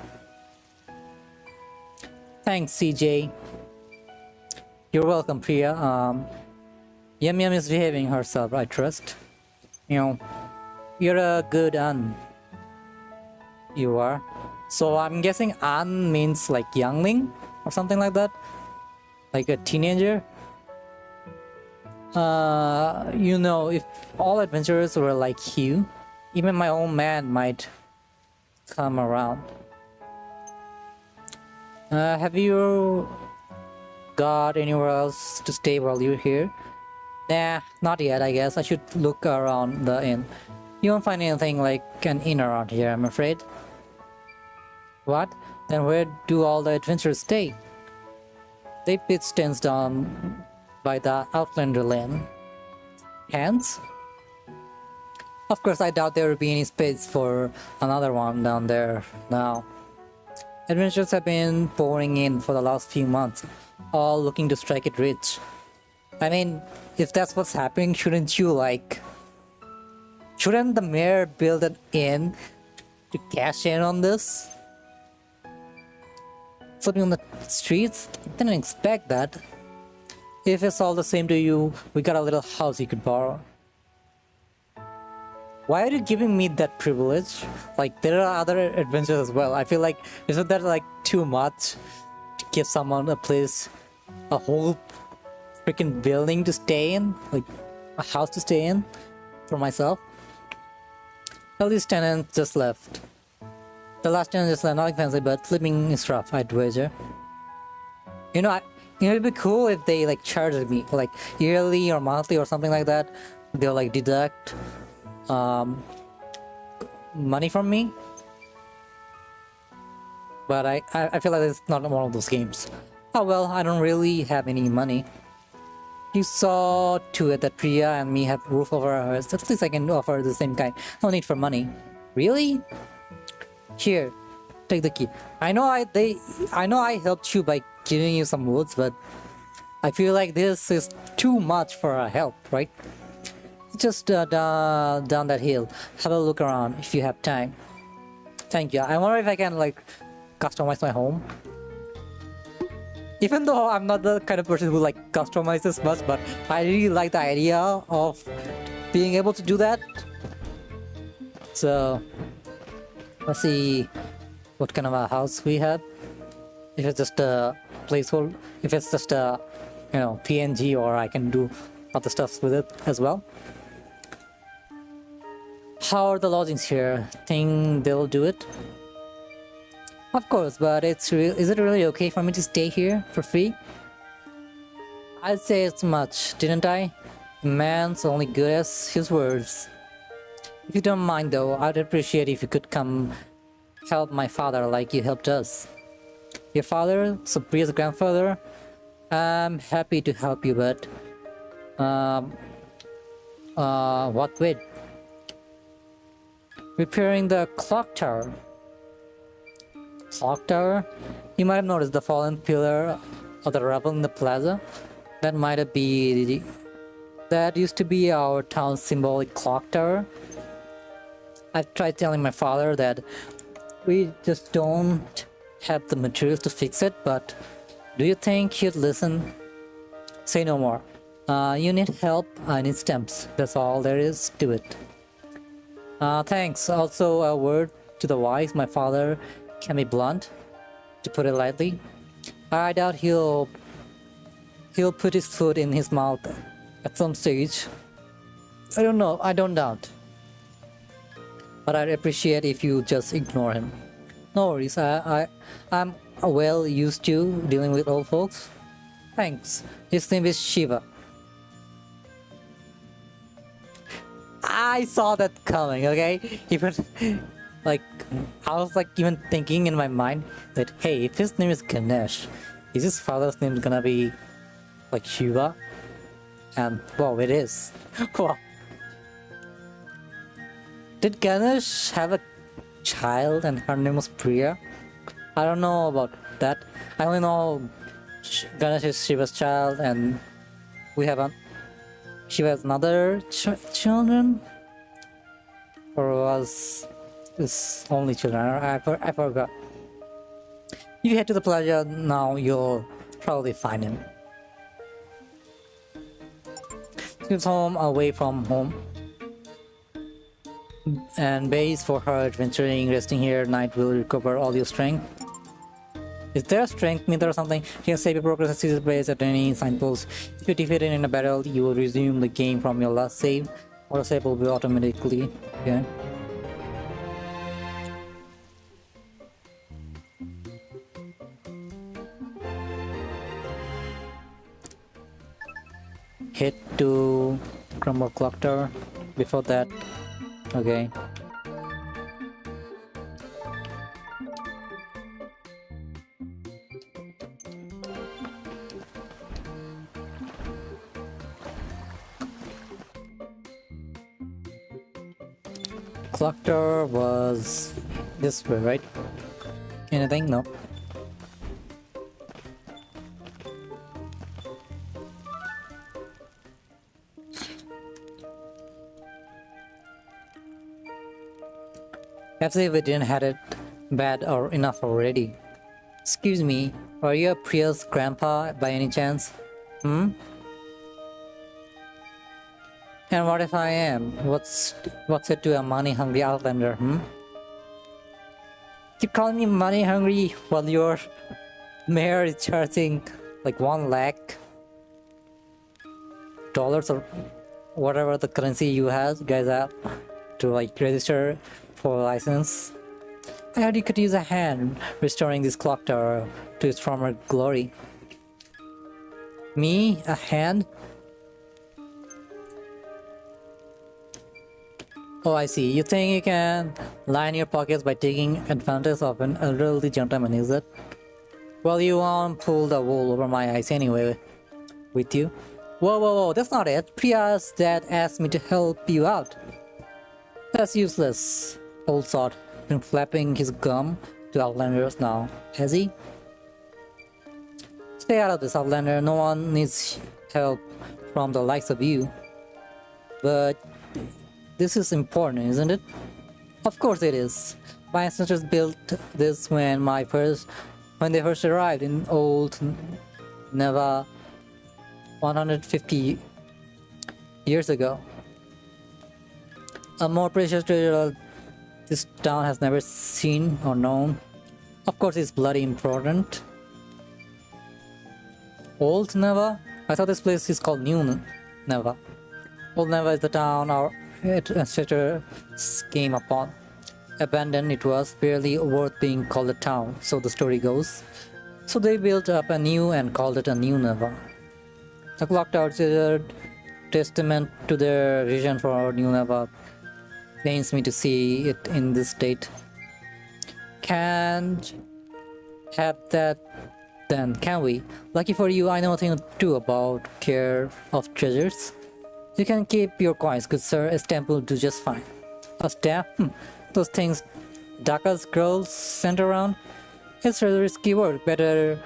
Thanks, CJ. You're welcome, Priya. Yum Yum is behaving herself, I trust. You're a good aunt. You are. So I'm guessing aunt means like youngling or something like that? Like a teenager? If all adventurers were like you, even my own man might come around. Have you got anywhere else to stay while you're here? Nah, not yet, I guess. I should look around the inn. You won't find anything like an inn around here, I'm afraid. What? Then where do all the adventurers stay? They pitch tents down by the Outlander Lane. Hands? Of course, I doubt there will be any space for another one down there now. Adventurers have been pouring in for the last few months, all looking to strike it rich. I mean, if that's what's happening, shouldn't the mayor build an inn to cash in on this? Sleeping on the streets? Didn't expect that. If it's all the same to you, we got a little house you could borrow. Why are you giving me that privilege? Like, there are other adventures as well. I feel like, isn't that like too much to give someone a place, a whole freaking building to stay in? Like, a house to stay in for myself? Well, these tenants just left. The last tenant just left, nothing fancy, but sleeping is rough, I'd wager. It'd be cool if they like charged me, like yearly or monthly or something like that. They'll like deduct money from me. But I feel like it's not one of those games. Oh well, I don't really have any money. You saw to it that Priya and me have roof over our heads. At least I can offer the same kind. No need for money. Really? Here, take the key. I know I helped you by giving you some woods, but I feel like this is too much for our help, right? Just down that hill. Have a look around if you have time. Thank you. I wonder if I can like customize my home. Even though I'm not the kind of person who like customizes much, but I really like the idea of being able to do that. So let's see what kind of a house we have. If it's just a placeholder, if it's just a PNG, or I can do other stuff with it as well. How are the lodgings here? Think they'll do it? Of course, but is it really okay for me to stay here for free? I'd say it's much, didn't I? A man's only good as his words. If you don't mind though, I'd appreciate if you could come help my father like you helped us. Your father, Supriya's grandfather, I'm happy to help you, but what with? Repairing the clock tower. Clock tower? You might have noticed the fallen pillar of the rubble in the plaza. That used to be our town's symbolic clock tower. I've tried telling my father that we just don't have the materials to fix it, but do you think he'd listen? Say no more. You need help, I need stamps. That's all there is to it. Thanks. Also, a word to the wise. My father can be blunt, to put it lightly. I doubt he'll put his foot in his mouth at some stage. I don't know. I don't doubt. But I'd appreciate if you just ignore him. No worries. I'm well used to dealing with old folks. Thanks. His name is Shiva. I saw that coming, okay? Even like I was like even thinking in my mind that hey, if his name is Ganesh, is his father's name gonna be like Shiva? And wow, it is. Wow. Did Ganesh have a child and her name was Priya? I don't know about that. I only know Ganesh is Shiva's child and Shiva has another children? Or was this only children? I forgot. If you head to the plaza now, you'll probably find him. She's home away from home. And base for her adventuring, resting here at night will recover all your strength. Is there a strength meter or something? You can save your progress and seize base at any signpost. If you're defeated in a battle, you will resume the game from your last save. Or save will be automatically. Okay. Head to Crumble Clock Tower. Before that, okay. Clock tower was this way, right? Anything? No. As if we didn't had it bad or enough already. Excuse me, are you a Priya's grandpa by any chance? Hmm? And what if I am? What's it to a money-hungry outlander, hmm? Keep calling me money-hungry while your mayor is charging like $1 lakh or whatever the currency you guys have to like register for a license. I heard you could use a hand restoring this clock tower to its former glory. Me? A hand? Oh, I see. You think you can line your pockets by taking advantage of an elderly gentleman, is it? Well, you won't pull the wool over my eyes anyway, with you. Whoa, that's not it. Priya's dad asked me to help you out. That's useless, old sod. Been flapping his gum to outlanders now, has he? Stay out of this, outlander. No one needs help from the likes of you. But this is important, isn't it? Of course it is. My ancestors built this when they first arrived in old Neva 150 years ago. A more precious treasure this town has never seen or known. Of course it's bloody important. Old Neva? I thought this place is called New Neva. Old Neva is the town our ancestors came upon. abandoned, it was barely worth being called a town, so the story goes. So they built up a new and called it a New Neva. The clock tower is a testament to their vision for New Neva. Pains me to see it in this state. Can't have that then, can we? Lucky for you, I know a thing or two about care of treasures. You can keep your coins, good sir. A stamp will do just fine. A stamp? Those things Dhaka's girls sent around? It's a risky work. Better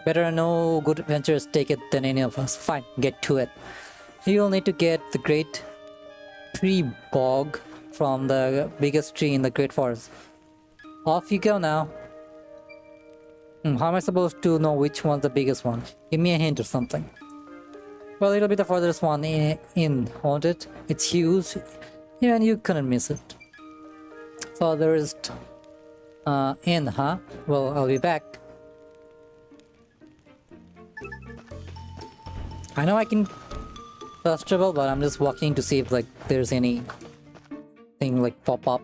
no good adventurers take it than any of us. Fine, get to it. You'll need to get the great tree bog from the biggest tree in the great forest. Off you go now. How am I supposed to know which one's the biggest one? Give me a hint or something. Well, it'll be the farthest one in, won't it? It's huge. Yeah, and you couldn't miss it. Farthest in, huh? Well, I'll be back. I know I can fast travel, but I'm just walking to see if like there's anything like pop up.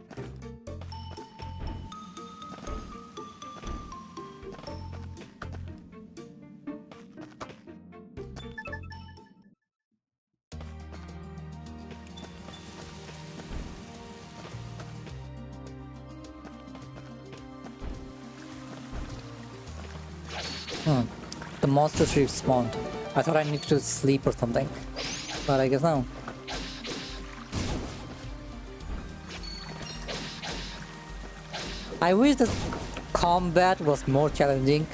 The monster tree spawned. I thought I needed to sleep or something, but I guess no. I wish the combat was more challenging.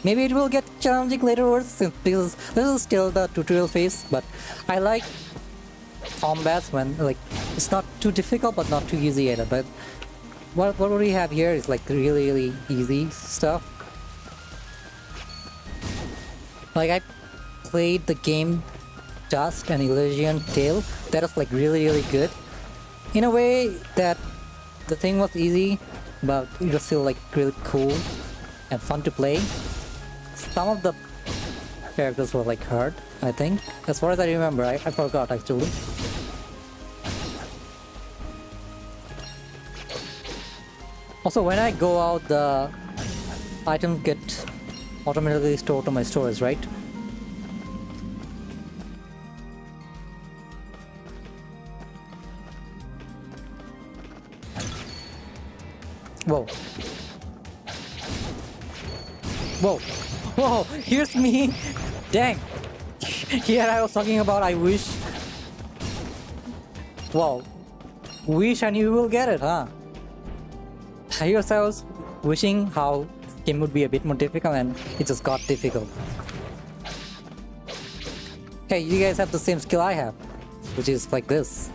Maybe it will get challenging later on, since this is still the tutorial phase, but I like combats when like it's not too difficult but not too easy either. But what we have here is like really easy stuff. Like I played the game Dust and Elysian Tale, that was like really good. In a way that the thing was easy, but it was still like really cool and fun to play. Some of the characters were like hard, I think. As far as I remember, I forgot actually. Also, when I go out, the items get automatically stored to my storage, right? Whoa. Whoa. Whoa, here's me. Dang. Here I was talking about I wish. Wow. Wish and you will get it, huh? Here's I was wishing how game would be a bit more difficult and it just got difficult. Hey, you guys have the same skill I have, which is like this.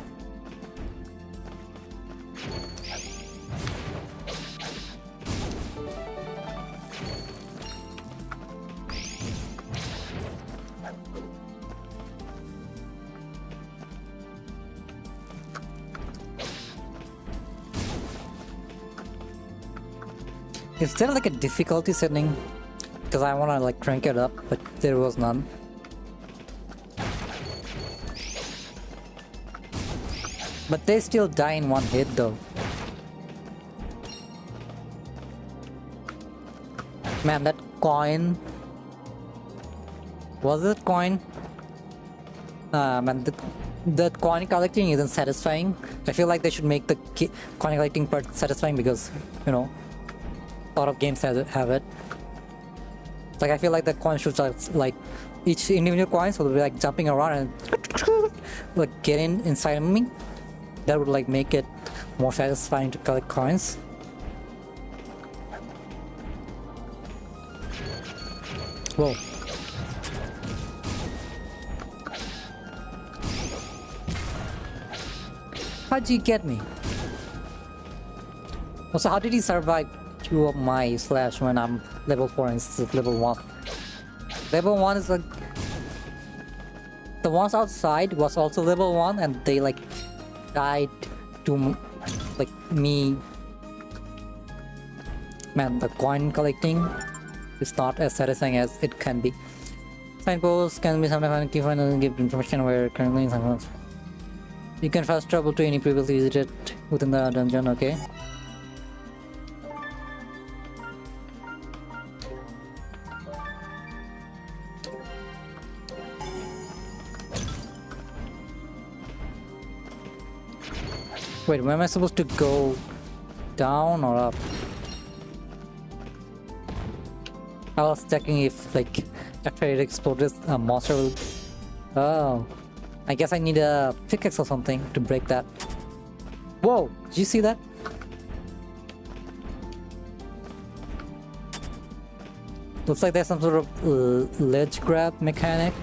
Is there like a difficulty setting? Because I want to like crank it up, but there was none. But they still die in one hit though. Man, that coin... Was it coin? Man, the coin collecting isn't satisfying. I feel like they should make the coin collecting part satisfying because, you know, a lot of games have it. Like I feel like the coin should like each individual coins will be like jumping around and like getting inside of me. That would like make it more satisfying to collect coins. Whoa. How'd you get me? Also, how did he survive 2 of my slash when I'm level 4 and this is level 1? Level 1 is like... The ones outside was also level 1 and they like died to like me. Man, the coin collecting is not as satisfying as it can be. Signposts can be sometimes given and give information where currently in signposts. You can fast travel to any previously visited within the dungeon, okay? Wait, where am I supposed to go? Down or up? I was checking if, like, after it exploded, a monster will... Oh. I guess I need a pickaxe or something to break that. Whoa! Did you see that? Looks like there's some sort of ledge grab mechanic.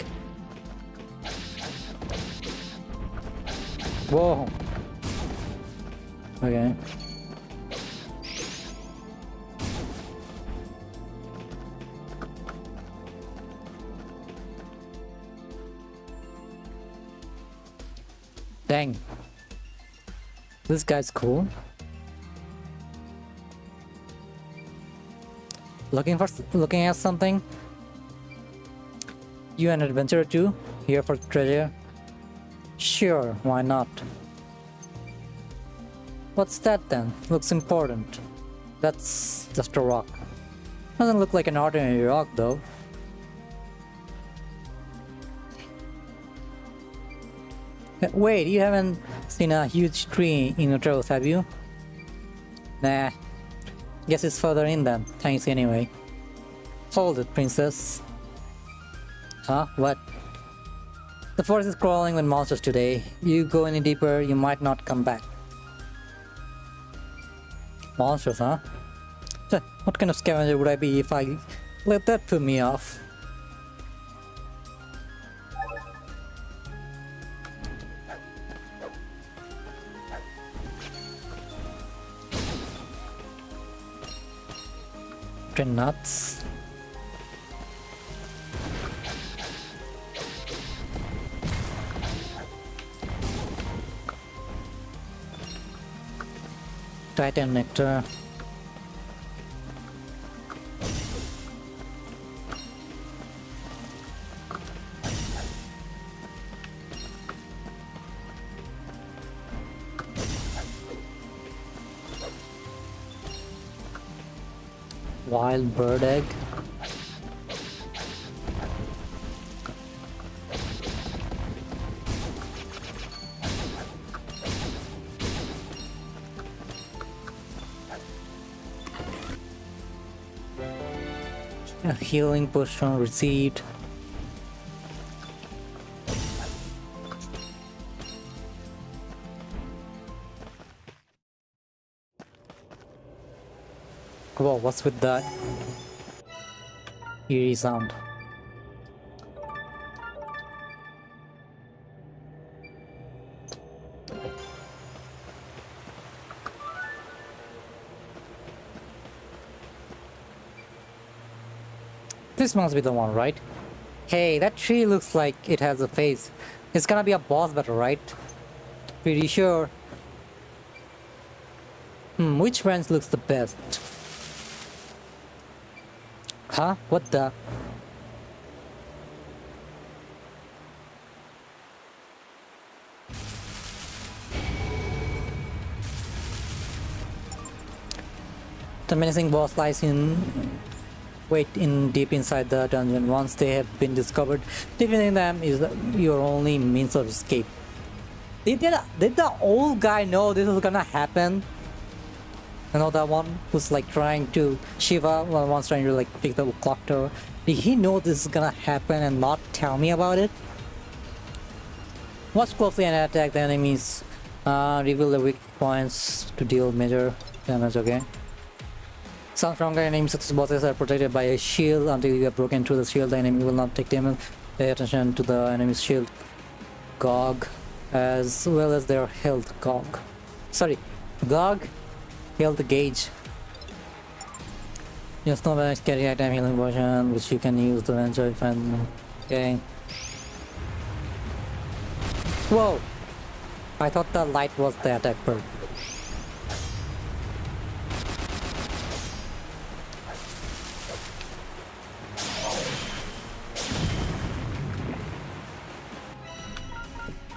Whoa! Okay. Dang. This guy's cool. Looking at something? You an adventurer too? Here for treasure? Sure, why not? What's that then? Looks important. That's just a rock. Doesn't look like an ordinary rock though. Wait, you haven't seen a huge tree in your travels, have you? Nah. Guess it's further in then. Thanks anyway. Hold it, princess. Huh? What? The forest is crawling with monsters today. You go any deeper, you might not come back. Monsters, huh? What kind of scavenger would I be if I let that put me off? Nuts. Titan nectar. Wild bird egg. A healing potion received. Whoa, what's with that eerie sound? This must be the one, right? Hey, that tree looks like it has a face. It's gonna be a boss battle, right? Pretty sure. Which branch looks the best? Huh? What the? The menacing boss lies in deep inside the dungeon. Once they have been discovered, defeating them is your only means of escape. Did the old guy know this was gonna happen? You know, that one who's like trying to Shiva, one's trying to like pick the clock tower. Did he know this is gonna happen and not tell me about it? Watch closely and attack the enemies. Reveal the weak points to deal major damage. Okay. Some stronger enemies such as bosses are protected by a shield. Until you have broken through the shield, the enemy will not take damage. Pay attention to the enemy's shield Gog as well as their health Gog. Sorry, Gog. Health gauge. Just know that carry item healing potion, which you can use to enjoy fun. Okay. Whoa! I thought the light was the attack bird.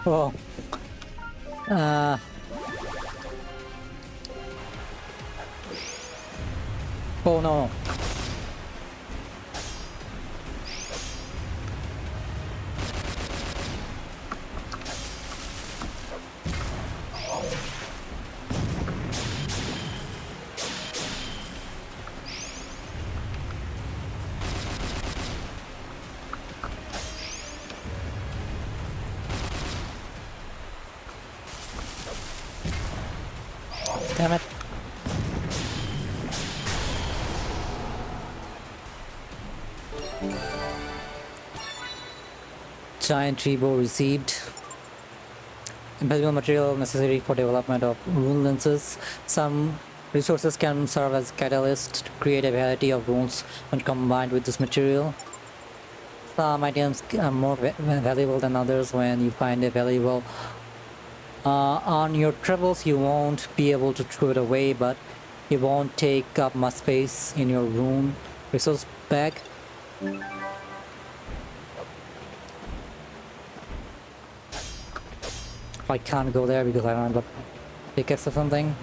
Whoa. Oh no. Damn it. Giant tree bow received. Invaluable material necessary for development of rune lenses. Some resources can serve as catalysts to create a variety of runes when combined with this material. Some items are more valuable than others. When you find a valuable on your travels, you won't be able to throw it away, but it won't take up much space in your rune resource bag. I can't go there because I don't have a pickaxe or something.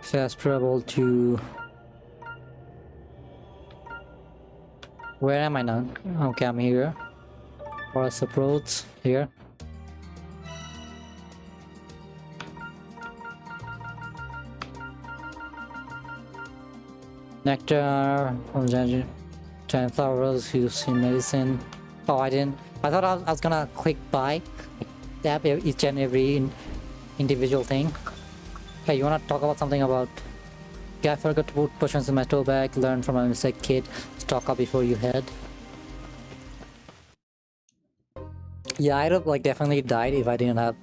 Fast travel to... Where am I now? Okay, I'm here. Forest approach here. Nectar from giant flowers used in medicine. Oh, I didn't. I thought I was gonna click buy, tap each and every individual thing. Hey, you wanna talk about something about? Yeah, I forgot to put potions in my tool bag. Learn from a mistake, kid. Stock up before you head. Yeah, I'd have like definitely died if I didn't have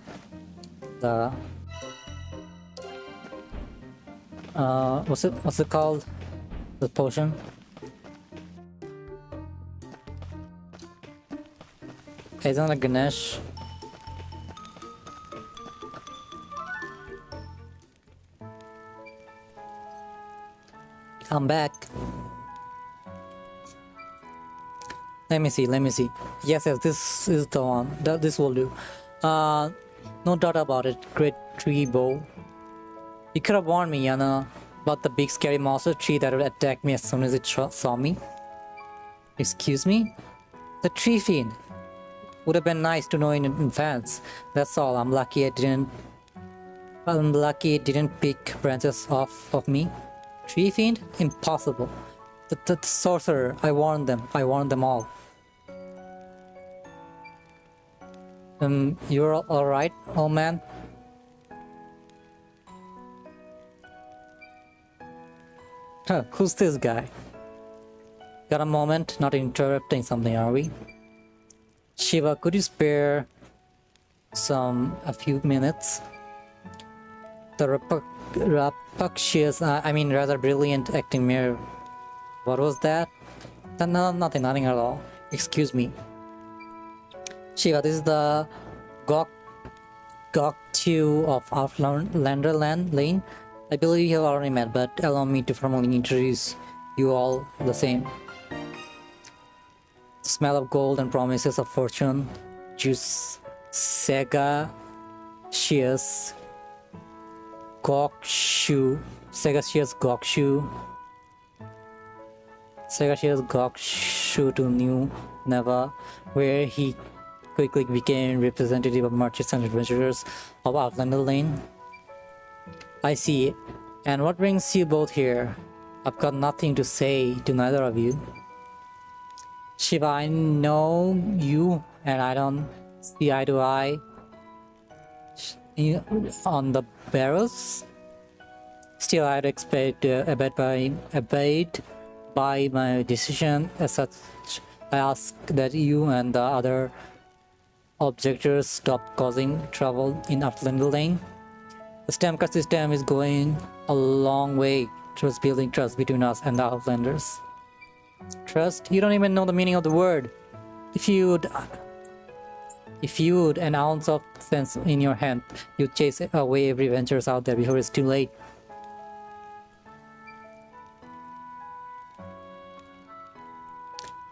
the what's it called? The potion. Isn't it Ganesh? Come back. Let me see. Yes, this is the one. This will do. No doubt about it. Great tree bow. You could have warned me, Yana, about the big scary monster tree that would attack me as soon as it saw me. Excuse me? The tree fiend. Would have been nice to know in advance. That's all. I'm lucky it didn't pick branches off of me. Tree fiend? Impossible. The sorcerer. I warned them all. You're alright, old man? Huh, who's this guy? Got a moment? Not interrupting something, are we? Shiva, could you spare a few minutes? The rapacious, rather brilliant acting mirror. What was that? No, nothing at all. Excuse me. Shiva, this is the Gok-2 of Outlander Lane. I believe you have already met, but allow me to formally introduce you all the same. Smell of gold and promises of fortune. Juice Sega Shears Gokshu. Sega Shears Gokshu. Sega Shears Gokshu to New Neva, where he quickly became representative of merchants and adventurers of Outlander Lane. I see. And what brings you both here? I've got nothing to say to neither of you. Shiva, I know you and I don't see eye to eye on the barrels. Still, I'd expect to abide by my decision. As such, I ask that you and the other objectors stop causing trouble in Outlander Lane. The stamp card system is going a long way towards building trust between us and the Outlanders. Trust? You don't even know the meaning of the word. If you'd an ounce of sense in your hand, you'd chase away every ventures out there before it's too late.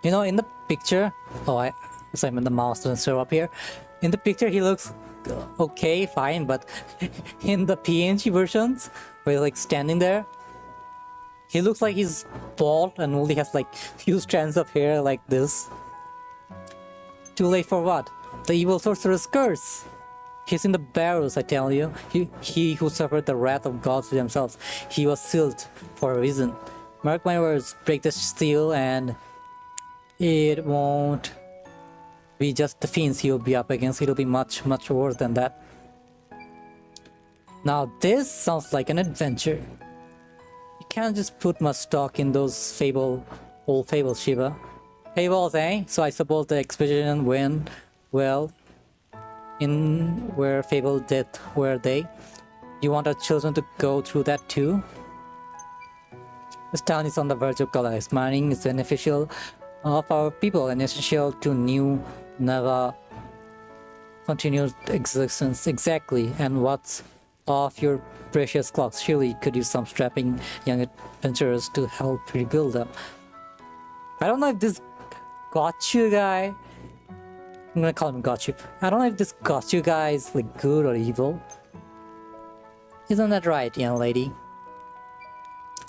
You know, in the picture, the mouse doesn't show up here. In the picture, he looks okay, fine, but in the PNG versions, where he's like standing there, he looks like he's bald and only has like few strands of hair like this. Too late for what? The evil sorcerer's curse. He's in the barrels, I tell you. He who suffered the wrath of gods themselves. He was sealed for a reason. Mark my words, break the seal and it won't be just the fiends he'll be up against. It'll be much, much worse than that. Now this sounds like an adventure. You can't just put much stock in those old fables, Shiva. Fables, eh? So I suppose the expedition went well. In where fable death were they? You want our children to go through that too? This town is on the verge of collapse. Mining is beneficial of our people and essential to new Nava continued existence. Exactly. And what's of your precious clocks? Surely could use some strapping young adventurers to help rebuild them. I don't know if this got you guy. I'm gonna call him Gotchu. I don't know if this Gotchu guy is like good or evil. Isn't that right, young lady?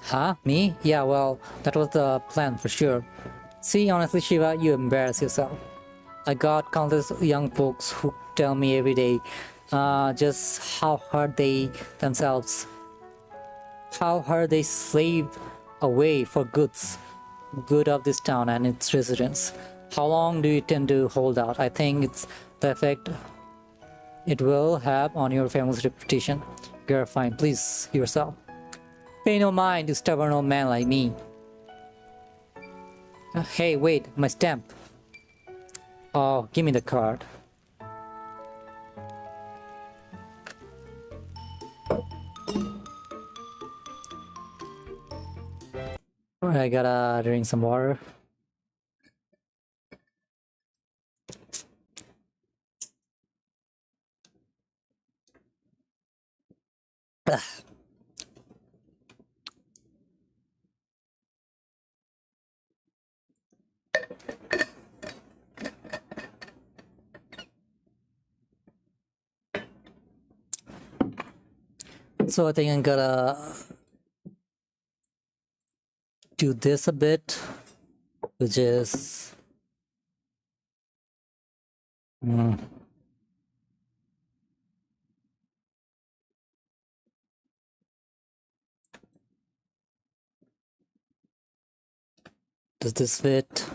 Huh? Me? Yeah, well, that was the plan for sure. See, honestly, Shiva, you embarrass yourself. I got countless young folks who tell me every day just how hard they themselves, how hard they slave away for good of this town and its residents. How long do you tend to hold out? I think it's the effect it will have on your family's reputation. You're fine, please yourself. Pay no mind to stubborn old man like me. Hey, wait, my stamp. Oh, give me the card. I gotta drink some water. So I think I'm gonna do this a bit, which is does this fit?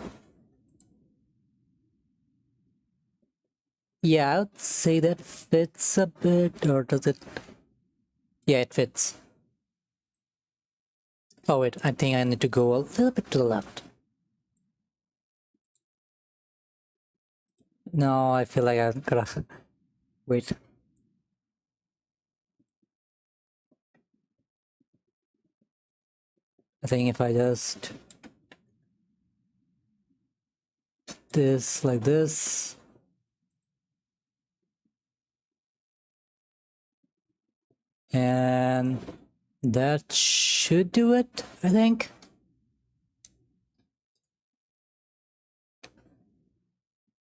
Yeah, I would say that fits a bit, or does it? Yeah, it fits. Oh wait, I think I need to go a little bit to the left. No, I feel like I'm gonna wait. I think if I just this like this, and that should do it, I think.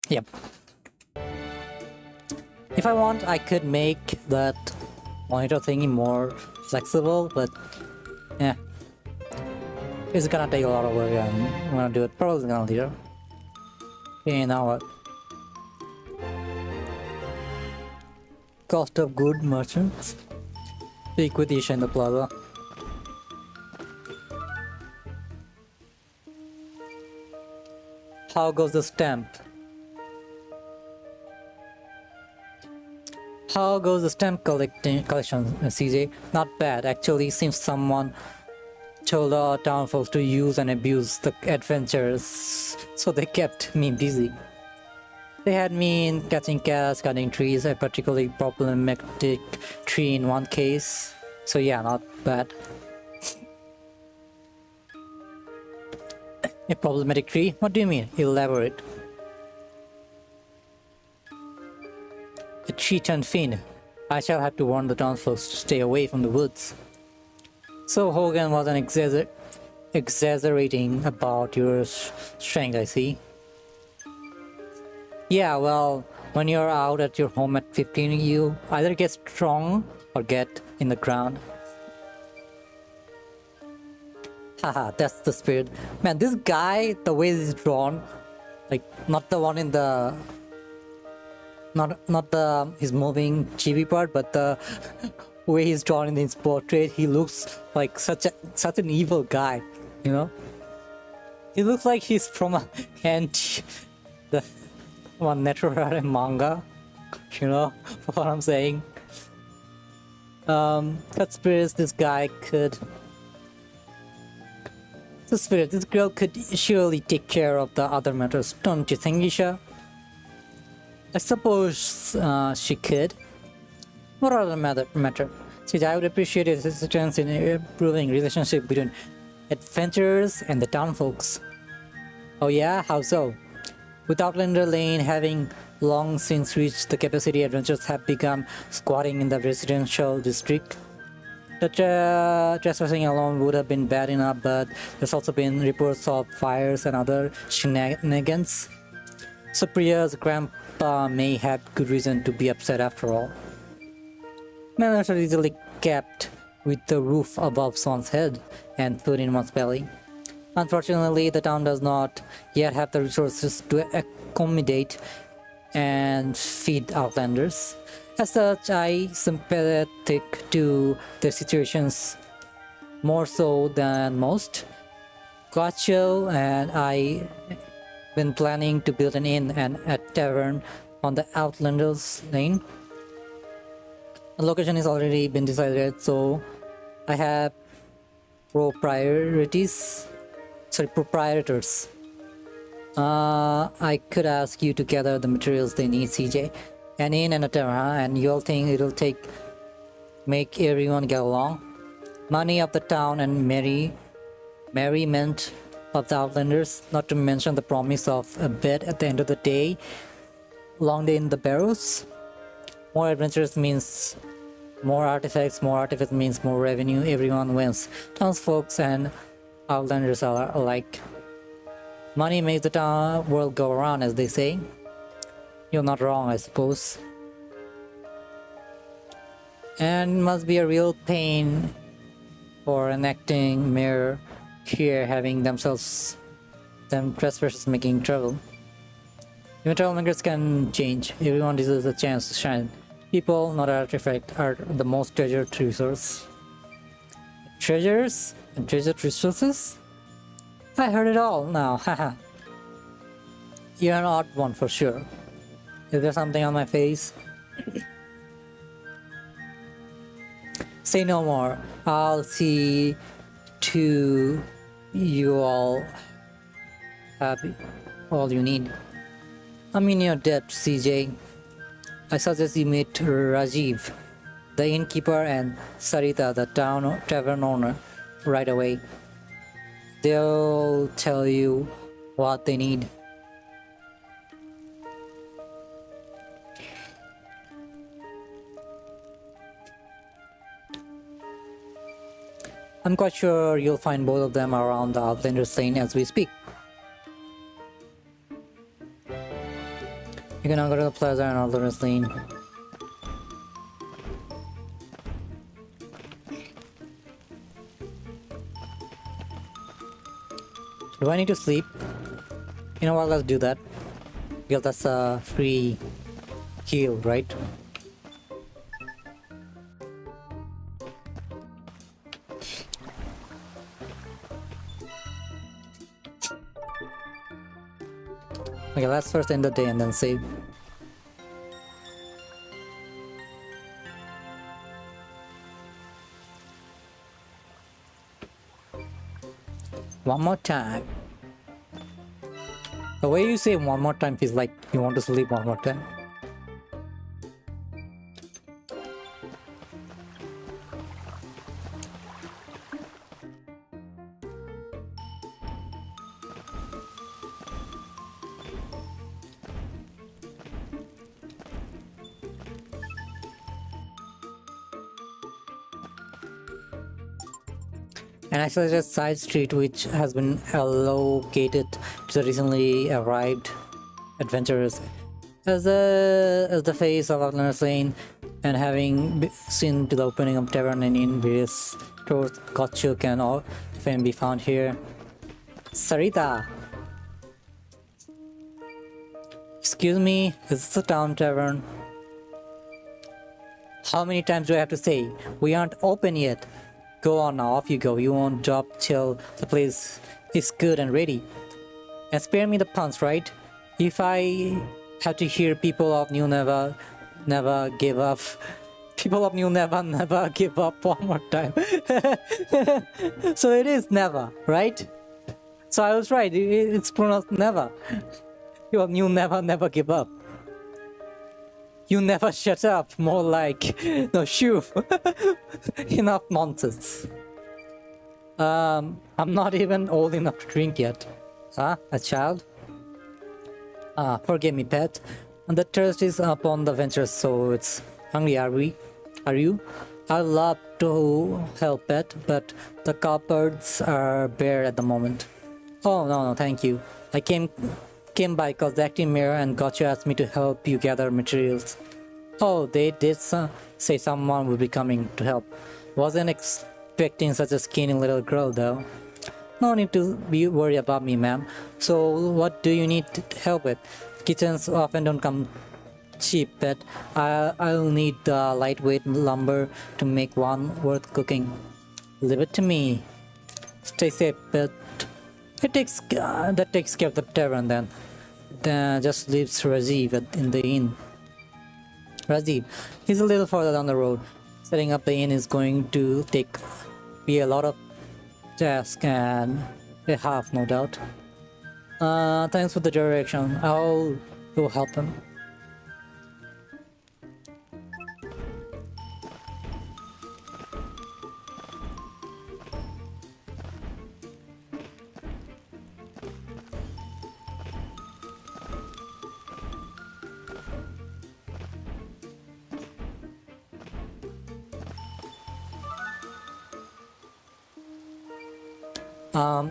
Yep. If I want, I could make that monitor thingy more flexible, but yeah. It's gonna take a lot of work and I'm gonna do it probably gonna later. Okay, now what? Cost of good merchants. Speak with Isha in the plaza. How goes the stamp? How goes the stamp collection, CJ? Not bad. Actually, seems someone told our town folks to use and abuse the adventurers, so they kept me busy. They had me in catching cats, cutting trees, a particularly problematic tree in one case. So yeah, not bad. A problematic tree? What do you mean? Elaborate. A tree turned fiend. I shall have to warn the townsfolk to stay away from the woods. So Hogan wasn't exaggerating about your strength, I see. Yeah, well, when you're out at your home at 15, you either get strong or get in the ground. Haha, that's the spirit. Man, this guy, the way he's drawn, like, not the one in the not the his moving chibi part, but the way he's drawn in his portrait. He looks like such an evil guy, you know. He looks like he's from a the one Netrorare manga, you know what I'm saying. Cut spirits, this guy could. The spirit, this girl could surely take care of the other matters, don't you think, Isha? I suppose she could. What other matter? See, I would appreciate his assistance in improving relationship between adventurers and the town folks. Oh yeah? How so? With Outlander Lane having long since reached the capacity, adventurers have begun squatting in the residential district. The trespassing alone would have been bad enough, but there's also been reports of fires and other shenanigans. So Priya's grandpa may have good reason to be upset after all. Manners are easily kept with the roof above one's head and food in one's belly. Unfortunately, the town does not yet have the resources to accommodate and feed Outlanders. As such, I sympathetic to their situations more so than most. Gacho and I been planning to build an inn and a tavern on the Outlanders Lane. The location has already been decided, so I have proprietors. I could ask you to gather the materials they need, CJ. An inn and a tavern, and you'll think it'll make everyone get along. Money of the town and merriment of the Outlanders, not to mention the promise of a bed at the end of the day. Long day in the barrows. More adventures means more artifacts means more revenue. Everyone wins. Townsfolk and Outlanders are alike. Money makes the town world go around, as they say. You're not wrong, I suppose. And it must be a real pain for an acting mayor here having them trespassers making trouble. Even troublemakers can change. Everyone deserves a chance to shine. People, not artifact, are the most treasured resource. Treasures and treasured resources? I heard it all now, haha. You're an odd one for sure. Is there something on my face? Say no more. I'll see to you all have all you need. I'm in your debt, CJ. I suggest you meet Rajiv, the innkeeper, and Sarita, the tavern owner, right away. They'll tell you what they need. I'm quite sure you'll find both of them around the Outlanders Lane as we speak. You can now go to the plaza and Outlanders Lane. Do I need to sleep? You know what, let's do that. Because that's a free heal, right? Okay, let's first end the day and then save. One more time. The way you say one more time feels like you want to sleep one more time. And I suggest side street, which has been allocated to the recently arrived adventurers. As the face of Outlanders Lane, and having seen to the opening of tavern and in various stores, Gotcha can often be found here. Sarita! Excuse me, is this a town tavern? How many times do I have to say? We aren't open yet. Go on now, off you go. You won't drop till the place is good and ready. And spare me the puns, right? If I have to hear people of New never give up. People of New never give up one more time. So it is never, right? So I was right, it's pronounced never. People of New never give up. You never shut up, more like, no, shoo. Enough nonsense. I'm not even old enough to drink yet. Huh? A child? Forgive me, pet. And the thirst is upon the venture, so it's hungry, are we? Are you? I'd love to help, pet, but the cupboards are bare at the moment. Oh, no, thank you. I came by because the acting mirror and Gotcha asked me to help you gather materials. Oh, they did say someone would be coming to help. Wasn't expecting such a skinny little girl, though. No need to be worried about me, ma'am. So, what do you need help with? Kitchens often don't come cheap, but I'll need the lightweight lumber to make one worth cooking. Leave it to me. Stay safe, but that takes care of the tavern then. Just leaves Rajiv in the inn. Rajiv, he's a little further down the road. Setting up the inn is going to be a lot of task and a half, no doubt. Thanks for the direction. I'll go help him.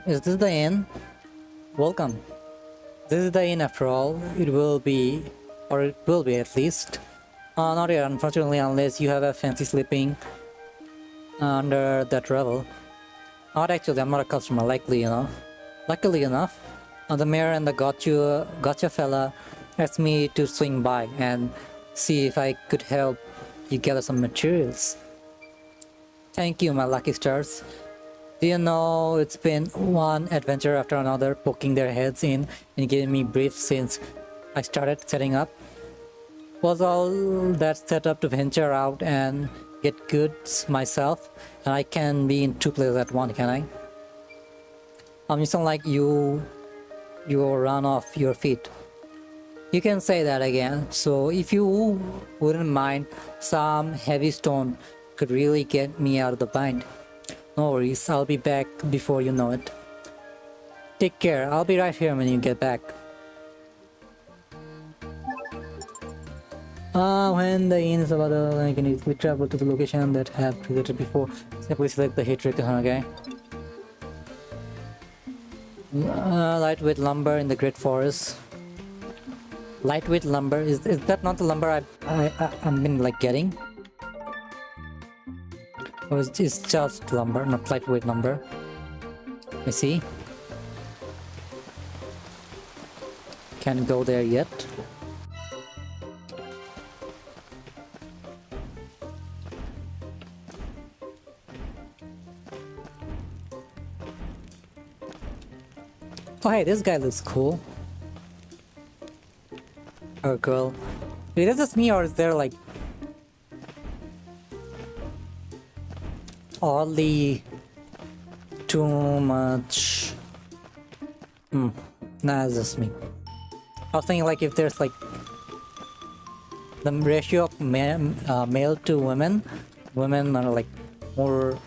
Is this the inn? Welcome. This is the inn after all. It will be at least. Not yet, unfortunately, unless you have a fancy sleeping under that revel. Not actually, I'm not a customer, luckily enough. The mayor and the gotcha fella asked me to swing by and see if I could help you gather some materials. Thank you, my lucky stars. Do you know, it's been one adventure after another poking their heads in and giving me briefs since I started setting up. Was all that set up to venture out and get goods myself, and I can be in two places at once, can I? You sound like you run off your feet. You can say that again. So if you wouldn't mind, some heavy stone could really get me out of the bind. No worries, I'll be back before you know it. Take care, I'll be right here when you get back. When the inn is about to, you can easily travel to the location that have created before. Simply select the hit trigger, okay? Lightweight lumber in the Great Forest. Lightweight lumber, is that not the lumber I've been like getting? Or it's just lumber, not lightweight lumber. I see. Can't go there yet. Oh hey, this guy looks cool. Or girl. Wait, is this me or is there like oddly too much? Nah, it's just me. I was thinking like if there's like the ratio of male to women are like more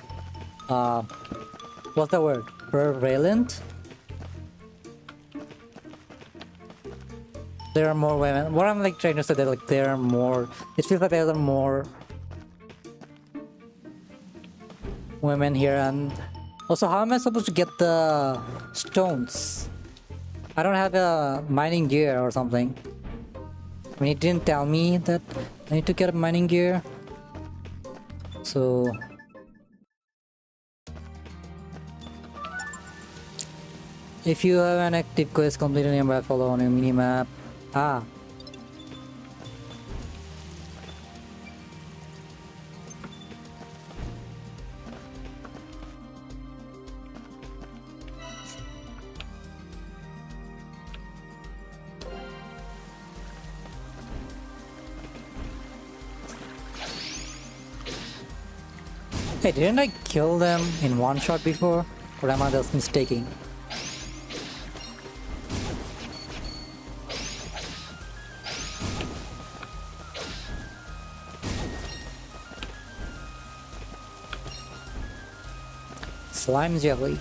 what's the word? Prevalent? There are more women. What I'm like trying to say that like there are more, it feels like there are more women here. And also, how am I supposed to get the stones? I don't have a mining gear or something. I mean, it didn't tell me that I need to get a mining gear. So if you have an active quest completed nearby, follow on your minimap. Hey, didn't I kill them in one shot before? Or am I just mistaken? Slime jelly.